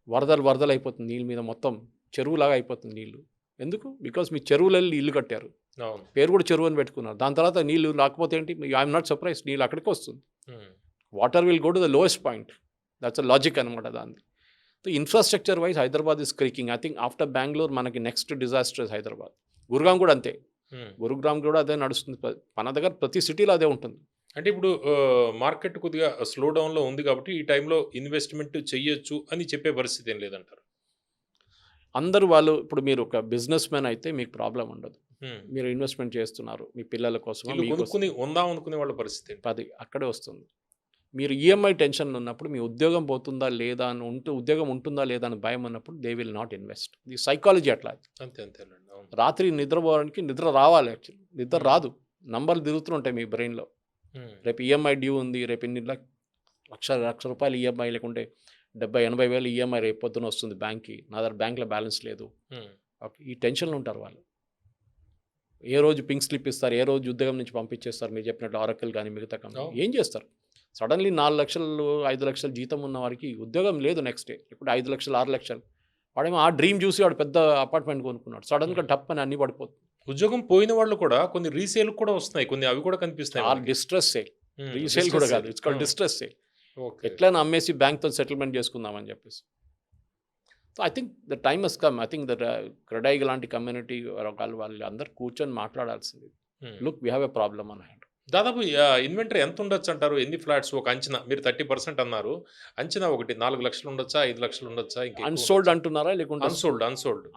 వరదలు అయిపోతుంది. నీళ్ళ మీద మొత్తం చెరువులాగా అయిపోతుంది నీళ్ళు. ఎందుకు? బికాస్ మీ చెరువులలో ఇల్లు కట్టారు. అవును. పేరు కూడా చెరువు అని పెట్టుకున్నారు. దాని తర్వాత నీళ్ళు రాకపోతే ఏంటి? I'm not surprise. నీళ్ళు అక్కడికి వస్తుంది. Um, water will go to the lowest point. That's a logic అనమాట దాన్ని. So infrastructure wise Hyderabad is creaking. I think after Bengaluru మనకి next disaster is Hyderabad. Gurugram కూడా అంతే. ఉమ్. గురుగ్రామ్ కూడా అదే నడుస్తుంది. మన దగ్గర ప్రతి సిటీలో అదే ఉంటుంది. అంటే ఇప్పుడు మార్కెట్ కొద్దిగా స్లో డౌన్లో ఉంది కాబట్టి ఈ టైంలో ఇన్వెస్ట్మెంట్ చెయ్యొచ్చు అని చెప్పే పరిస్థితి ఏం లేదంటారు. అందరూ వాళ్ళు ఇప్పుడు మీరు ఒక బిజినెస్ మ్యాన్ అయితే మీకు ప్రాబ్లం ఉండదు. ఉమ్, మీరు ఇన్వెస్ట్మెంట్ చేస్తున్నారు మీ పిల్లల కోసం, ఇల్లు కొనుక్కుని ఉందాం అనుకునే వాళ్ళ పరిస్థితి ఏంటి? అది అక్కడే వస్తుంది. మీరు ఈఎంఐ టెన్షన్ ఉన్నప్పుడు మీ ఉద్యోగం పోతుందా లేదా అని ఉద్యోగం ఉంటుందా లేదా అని భయం ఉన్నప్పుడు దే విల్ నాట్ ఇన్వెస్ట్. ఇది సైకాలజీ అట్లా. అంతేనండి. అవును. రాత్రి నిద్రపోవడానికి నిద్ర రావాలి. యాక్చువల్లీ నిద్ర రాదు. నంబర్లు తిరుగుతుంటాయి మీ బ్రెయిన్లో. ఉమ్, రేపు ఈఎంఐ డ్యూ ఉంది, రేపు ఇన్ని లక్ష రూపాయలు ఈఎంఐ, లేకుంటే 70-80 వేలు ఈఎంఐ రేపు పొద్దున వస్తుంది బ్యాంక్కి, నా దగ్గర బ్యాంక్లో బ్యాలెన్స్ లేదు. ఉమ్, ఓకే, ఈ టెన్షన్లో ఉంటారు వాళ్ళు. ఏ రోజు పింక్ స్లిప్ ఇస్తారు, ఏ రోజు ఉద్యోగం నుంచి పంపించేస్తారు. మీరు చెప్పినట్టు ఆరకల్ కానీ మిగతా కంపెనీ ఏం చేస్తారు? సడన్లీ 4 లక్షలు 5 లక్షలు జీతం ఉన్న వారికి ఉద్యోగం లేదు నెక్స్ట్ డే, ఇప్పుడు 5 లక్షలు 6 లక్షలు. వాడేమో ఆ డ్రీమ్ చూసి వాడు పెద్ద అపార్ట్మెంట్ కొనుక్కున్నాడు. సడన్గా టప్ అని అన్ని పడిపోతుంది. ఉద్యోగం పోయిన వాళ్ళు కూడా కొన్ని రీసేల్ కూడా వస్తున్నాయి, కొన్ని అవి కూడా కనిపిస్తాయి. డిస్ట్రెస్ సేల్, ఉమ్, రీసేల్ కూడా కాదు, it's called distress sale. Okay. ఎట్లైనా అమ్మేసి బ్యాంక్తో సెటిల్మెంట్ చేసుకుందామని చెప్పేసి. So I think the time has come. I think that CREDAI లాంటి కమ్యూనిటీ వాళ్ళు అందరు కూర్చొని మాట్లాడాల్సింది. Um. Look, we have a problem on hand. దాదాపు ఇన్వెంటరీ ఎంత ఉండొచ్చు అంటారు? ఎన్ని ఫ్లాట్స్ ఒక అంచనా? మీరు 30% అన్నారు. అంచనా ఒకటి 4 లక్షలు ఉండొచ్చా, 5 లక్షలు ఉండొచ్చా? అన్సోల్డ్ అంటున్నారా లేకుంటే unsold?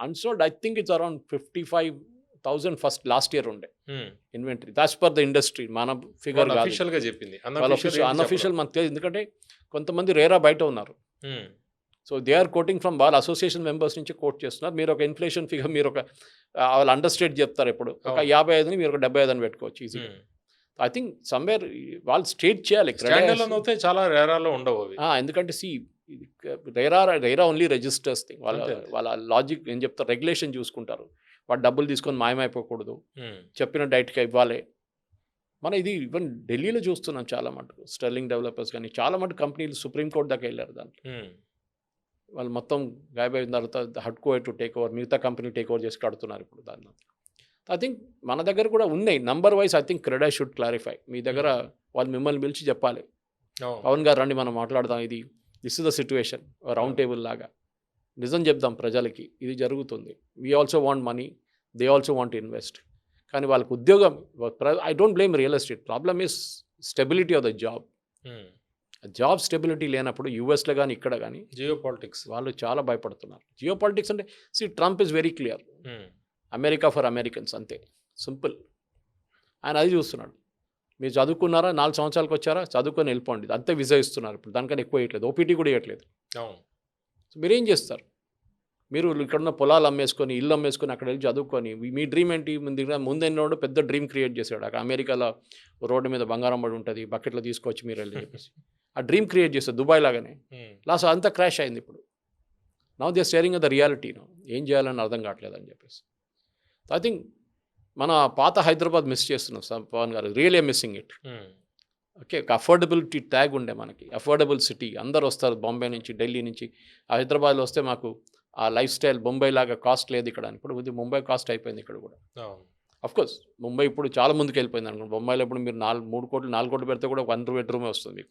Unsold I think it's around 55,000 first last year ఉండే inventory. That's for the industry, మన ఫిగర్ అఫీషియల్ గా చెప్పింది. అన్అఫీషియల్ మనకు తెలియదు, ఎందుకంటే కొంతమంది రేరా బయట ఉన్నారు. So they are quoting from వాళ్ళ అసోసియేషన్ మెంబర్స్ నుంచి కోట్ చేస్తున్నారు. మీరు ఒక ఇన్ఫ్లేషన్ ఫిగర్ మీరు ఒక వాళ్ళు అండర్స్టేట్ చెప్తారు. ఇప్పుడు ఒక 55 మీరు ఒక 75 అని పెట్టుకోవచ్చు ఈజీ. ఐ థింక్ సమ్వేర్ వాళ్ళు స్టేట్ చేయాలి. అయితే చాలా రేరాలో ఉండవు అవి. ఎందుకంటే రేరా ఓన్లీ రిజిస్టర్స్ థింగ్. వాళ్ళ లాజిక్ ఏం చెప్తారు, రెగ్యులేషన్ చూసుకుంటారు. వాడు డబ్బులు తీసుకొని మాయమైపోకూడదు, చెప్పిన డైట్గా ఇవ్వాలి. మన ఇది ఈవెన్ ఢిల్లీలో చూస్తున్నాం చాలా మటుకు. స్టెర్లింగ్ డెవలపర్స్ కానీ చాలా మటుకు కంపెనీలు సుప్రీంకోర్టు దాకా వెళ్ళారు. దాంట్లో వాళ్ళు మొత్తం గాయపోయిన తర్వాత హడ్కో టు టేక్ ఓవర్, మిగతా కంపెనీ టేక్ ఓవర్ చేసి కడుతున్నారు ఇప్పుడు దాన్ని. ఐ థింక్ మన దగ్గర కూడా ఉన్నాయి number wise. I think CREDAI should clarify. మీ దగ్గర వాళ్ళు మిమ్మల్ని పిలిచి చెప్పాలి, పవన్ గారు రండి మనం మాట్లాడదాం, this is the situation, round table లాగా నిజం చెప్దాం ప్రజలకి, ఇది జరుగుతుంది. We also want money, they also want invest. కానీ వాళ్ళకి ఉద్యోగం, I don't blame real estate, problem is stability of the job. Job stability లేనప్పుడు యూఎస్లో కానీ ఇక్కడ కానీ జియో పాలిటిక్స్ వాళ్ళు చాలా భయపడుతున్నారు. జియో పాలిటిక్స్ అంటే Trump is very clear, America for Americans, అంతే సింపుల్. ఆయన అది చూస్తున్నాడు. మీరు చదువుకున్నారా 4 సంవత్సరాలకు వచ్చారా చదువుకొని వెళ్ళిపోండి అంతే వీసా ఇస్తున్నారు ఇప్పుడు దానికన్నా ఎక్కువ ఇవ్వట్లేదు ఓపీటీ కూడా ఇవ్వట్లేదు అవును. సో మీరేం చేస్తారు మీరు ఇక్కడున్న పొలాలు అమ్మేసుకొని ఇల్లు అమ్మేసుకొని అక్కడ వెళ్ళి చదువుకొని మీ డ్రీమ్ ఏంటి ముందెన్నోడు పెద్ద డ్రీమ్ క్రియేట్ చేశాడు అక్కడ అమెరికాలో రోడ్డు మీద బంగారం పడి ఉంటుంది బకెట్లో తీసుకొచ్చి మీరు వెళ్ళి చెప్పేసి ఆ డ్రీమ్ క్రియేట్ చేస్తారు దుబాయ్ లాగానే లాస్ట్ అంతా క్రాష్ అయింది ఇప్పుడు now they staring the reality ఏం చేయాలని అర్థం కావట్లేదు అని చెప్పేసి ఐ థింక్ మన పాత హైదరాబాద్ మిస్ చేస్తున్నాం సార్ పవన్ గారు రియలీ మిస్సింగ్ ఇట్ ఓకే ఒక అఫోర్డబిలిటీ ట్యాగ్ ఉండే మనకి అఫోర్డబుల్ సిటీ అందరు వస్తారు బాంబే నుంచి ఢిల్లీ నుంచి హైదరాబాద్లో వస్తే మాకు ఆ లైఫ్ స్టైల్ ముంబై లాగా కాస్ట్ లేదు ఇక్కడ ఇప్పుడు ఇది ముంబై కాస్ట్ అయిపోయింది ఇక్కడ కూడా కోర్స్ ముంబై ఇప్పుడు చాలా ముందుకు వెళ్ళిపోయింది అనుకోండి ముంబైలో ఇప్పుడు మీరు 3 కోట్లు 4 కోట్లు పెడితే కూడా 1 బెడ్రూమే వస్తుంది మీకు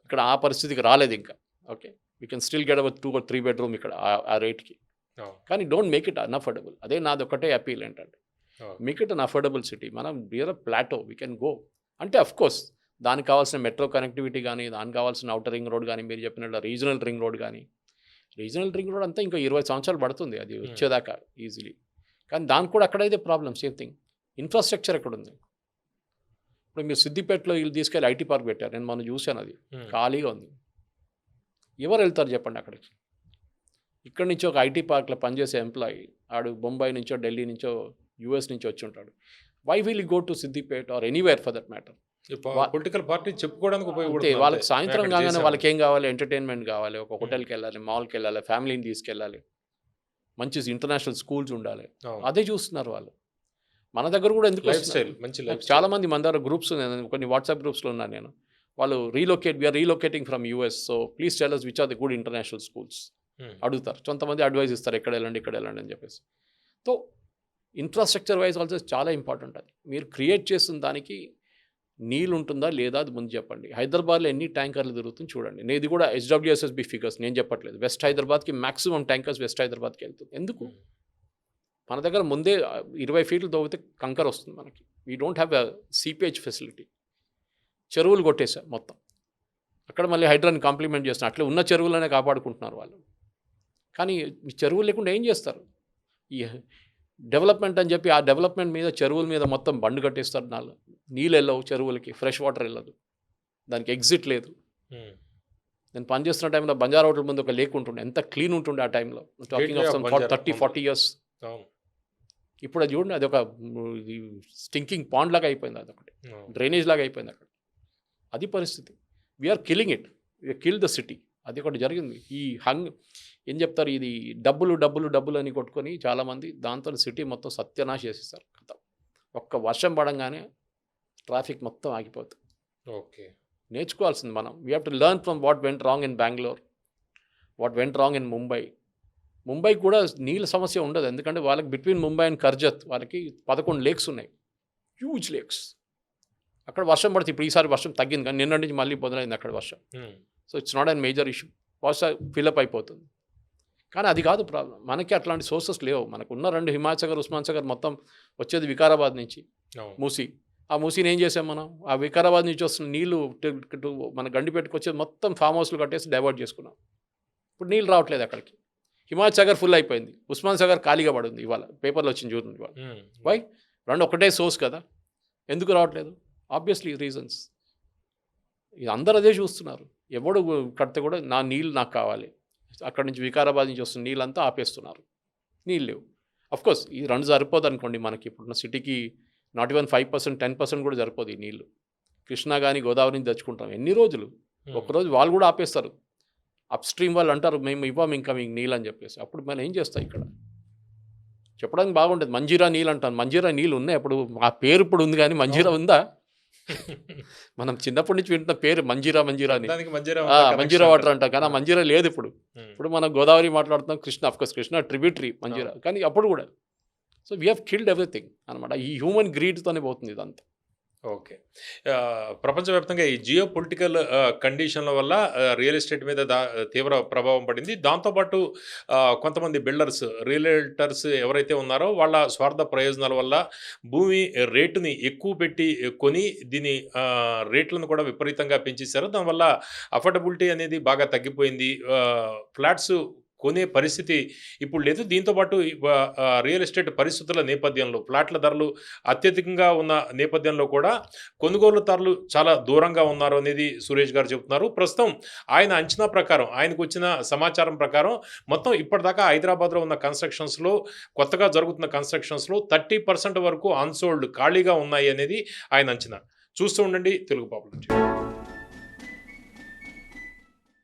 ఇక్కడ ఆ పరిస్థితికి రాలేదు ఇంకా okay we can still get our 2 or 3 bedroom ఇక్కడ ఆ రేట్కి కానీ డోంట్ మేక్ ఇట్ అన్అఫోర్డబుల్ అదే నాది ఒకటే అపీల్ ఏంటంటే make it an affordable city మనం బియర్ ప్లాటో వీ కెన్ గో అంటే కోర్స్ దానికి కావాల్సిన మెట్రో కనెక్టివిటీ కానీ దానికి కావాల్సిన అవుటర్ రింగ్ రోడ్ కానీ మీరు చెప్పినట్టు రీజనల్ రింగ్ రోడ్ కానీ రీజనల్ రింగ్ రోడ్ అంతా ఇంకా 20 సంవత్సరాలు పడుతుంది అది వచ్చేదాకా ఈజీలీ కానీ దానికి కూడా అక్కడైతే ప్రాబ్లం సేమ్ థింగ్ ఇన్ఫ్రాస్ట్రక్చర్ ఎక్కడ ఉంది ఇప్పుడు మీరు సిద్దిపేటలో వీళ్ళు తీసుకెళ్ళి ఐటీ పార్క్ పెట్టారు నేను మనం చూశాను అది ఖాళీగా ఉంది ఎవరు వెళ్తారు చెప్పండి అక్కడికి ఇక్కడి నుంచి ఒక ఐటీ పార్క్లో పనిచేసే ఎంప్లాయీ ఆడు బొంబాయి నుంచో ఢిల్లీ నుంచో యూఎస్ నుంచి వచ్చి ఉంటాడు why will go to Siddipet or anywhere for that matter political party చెప్పుకోవడానికి ఉపయోగపడుతుంది వాళ్ళకి సాయంత్రం కాగానే వాళ్ళకి ఏం కావాలి ఎంటర్టైన్మెంట్ కావాలి ఒక హోటల్కి వెళ్ళాలి మాల్కి వెళ్ళాలి ఫ్యామిలీని తీసుకెళ్ళాలి మంచి ఇంటర్నేషనల్ స్కూల్స్ ఉండాలి అదే చూస్తున్నారు వాళ్ళు మన దగ్గర కూడా ఎందుకు చాలా మంది మన దగ్గర గ్రూప్స్ కొన్ని వాట్సాప్ గ్రూప్స్లో ఉన్నాను నేను వాళ్ళు we're relocating from US so please tell us which are the good international schools అడుగుతారు కొంతమంది అడ్వైజ్ ఇస్తారు ఇక్కడ వెళ్ళండి అని చెప్పేసి సో ఇన్ఫ్రాస్ట్రక్చర్ వైజ్ ఆల్సో చాలా ఇంపార్టెంట్ అది మీరు క్రియేట్ చేస్తున్న దానికి నీళ్ళు ఉంటుందా లేదా అది ముందు చెప్పండి హైదరాబాద్లో ఎన్ని ట్యాంకర్లు తిరుగుతుంది చూడండి నేను ఇది కూడా HWSSB ఫిగర్స్ నేను చెప్పట్లేదు వెస్ట్ హైదరాబాద్కి మ్యాక్సిమం ట్యాంకర్స్ వెస్ట్ హైదరాబాద్కి వెళ్తుంది ఎందుకు మన దగ్గర ముందే 20 ఫీట్లు తవ్వితే కంకర్ వస్తుంది మనకి we don't have a seepage facility చెరువులు కొట్టేశా మొత్తం అక్కడ మళ్ళీ హైడ్రాని కాంప్లిమెంట్ చేస్తున్నారు అట్లే ఉన్న చెరువులనే కాపాడుకుంటున్నారు వాళ్ళు కానీ ఈ చెరువులు లేకుండా ఏం చేస్తారు ఈ డెవలప్మెంట్ అని చెప్పి ఆ డెవలప్మెంట్ మీద చెరువుల మీద మొత్తం బండు కట్టేస్తారు నీళ్ళు వెళ్ళవు చెరువులకి ఫ్రెష్ వాటర్ వెళ్ళదు దానికి ఎగ్జిట్ లేదు నేను పనిచేస్తున్న టైంలో బంజారా హోటల్ ముందు ఒక లేక్ ఉంటుండే ఎంత క్లీన్ ఉంటుండే ఆ టైంలో టాకింగ్ ఆఫ్ సమ్ 30-40 ఇయర్స్ ఇప్పుడు అది చూడండి అది ఒక స్టింకింగ్ పాండ్ లాగా అయిపోయింది అదొకటి డ్రైనేజ్ లాగా అయిపోయింది అక్కడ అది పరిస్థితి we are killing it we are kill the city అది ఒకటి జరిగింది ఈ ఏం చెప్తారు ఇది డబ్బులు అని కొట్టుకొని చాలామంది దాంతో సిటీ మొత్తం సత్యనాశ చేసేస్తారు ఒక్క వర్షం పడంగానే ట్రాఫిక్ మొత్తం ఆగిపోతుంది ఓకే నేర్చుకోవాల్సింది మనం we have to learn from what went wrong in Bengaluru what went wrong in Mumbai కూడా నీళ్ళ సమస్య ఉండదు ఎందుకంటే వాళ్ళకి బిట్వీన్ ముంబై అండ్ కర్జత్ వాళ్ళకి 11 లేక్స్ ఉన్నాయి హ్యూజ్ లేక్స్ అక్కడ వర్షం పడుతుంది ఇప్పుడు ఈసారి వర్షం తగ్గింది కానీ నిన్న నుంచి మళ్ళీ మొదలైంది అక్కడ వర్షం so it's not and major issue వర్షం ఫిల్అప్ అయిపోతుంది కానీ అది కాదు ప్రాబ్లం మనకి అట్లాంటి సోర్సెస్ లేవు మనకు ఉన్న 2 హిమాయత్ సాగర్ ఉస్మాన్ సాగర్ మొత్తం వచ్చేది వికారాబాద్ నుంచి మూసీ ఆ మూసీని ఏం చేసాం మనం ఆ వికారాబాద్ నుంచి వస్తున్న నీళ్లు మన గండిపేటకు వచ్చేది మొత్తం ఫామ్ హౌస్లు కట్టేసి డైవర్ట్ చేసుకున్నాం ఇప్పుడు నీళ్ళు రావట్లేదు అక్కడికి హిమాయత్ సాగర్ ఫుల్ అయిపోయింది ఉస్మాన్ సాగర్ ఖాళీగా పడింది ఇవాళ పేపర్లో వచ్చింది చూడండి ఇవాళ వై 2 ఒకటే సోర్స్ కదా ఎందుకు రావట్లేదు ఆబ్వియస్లీ రీజన్స్ ఇది అందరూ అదే చూస్తున్నారు ఎవడు కడితే కూడా నా నీళ్ళు నాకు కావాలి అక్కడి నుంచి వికారాబాద్ నుంచి వస్తున్న నీళ్ళంతా ఆపేస్తున్నారు నీళ్ళు లేవు అఫ్కోర్స్ ఈ 2 సరిపోదు అనుకోండి మనకి ఇప్పుడున్న సిటీకి నాట్ ఈవెన్ 5% 10% కూడా సరిపోదు ఈ నీళ్ళు కృష్ణా కానీ గోదావరి నుంచి తెచ్చుకుంటాం ఎన్ని రోజులు ఒకరోజు వాళ్ళు కూడా ఆపేస్తారు అప్ స్ట్రీమ్ వాళ్ళు అంటారు మేము ఇవ్వం ఇంకా మీకు నీళ్ళు అని చెప్పేసి అప్పుడు మనం ఏం చేస్తాం ఇక్కడ చెప్పడానికి బాగుంటుంది మంజీరా నీళ్ళు అంటాను మంజీరా నీళ్ళు ఉన్నాయి అప్పుడు ఆ పేరు ఇప్పుడు ఉంది కానీ మంజీరా ఉందా మనం చిన్నప్పటి నుంచి వింటున్న పేరు మంజీరా అని మంజీరా వాటర్ అంటాం కానీ ఆ మంజీరా లేదు ఇప్పుడు మనం గోదావరి మాట్లాడుతున్నాం కృష్ణ అఫ్కోర్స్ కృష్ణ ట్రిబ్యూటరీ మంజీరా కానీ అప్పుడు కూడా so we have killed everything అనమాట ఈ హ్యూమన్ గ్రీడ్తోనే పోతుంది ఇదంతా ఓకే ప్రపంచవ్యాప్తంగా ఈ జియో పొలిటికల్ కండిషన్ల వల్ల రియల్ ఎస్టేట్ మీద తీవ్ర ప్రభావం పడింది దాంతోపాటు కొంతమంది బిల్డర్స్ రియల్టర్స్ ఎవరైతే ఉన్నారో వాళ్ళ స్వార్థ ప్రయోజనాల వల్ల భూమి రేటుని ఎక్కువ పెట్టి కొని దీని రేట్లను కూడా విపరీతంగా పెంచేశారు దానివల్ల అఫోర్డబిలిటీ అనేది బాగా తగ్గిపోయింది ఫ్లాట్స్ కొనే పరిస్థితి ఇప్పుడు లేదు. దీంతో పాటు రియల్ ఎస్టేట్ పరిస్థితుల నేపథ్యంలో ప్లాట్ల ధరలు అత్యధికంగా ఉన్న నేపథ్యంలో కూడా కొనుగోలుదారులు చాలా దూరంగా ఉన్నారు అనేది సురేష్ గారు చెబుతున్నారు. ప్రస్తుతం ఆయన అంచనా ప్రకారం, ఆయనకు వచ్చిన సమాచారం ప్రకారం మొత్తం ఇప్పటిదాకా హైదరాబాద్లో ఉన్న కన్స్ట్రక్షన్స్లో, కొత్తగా జరుగుతున్న కన్స్ట్రక్షన్స్లో 30% వరకు అన్సోల్డ్ ఖాళీగా ఉన్నాయి అనేది ఆయన అంచనా. చూస్తూ ఉండండి తెలుగు పాపులర్ టీవీ.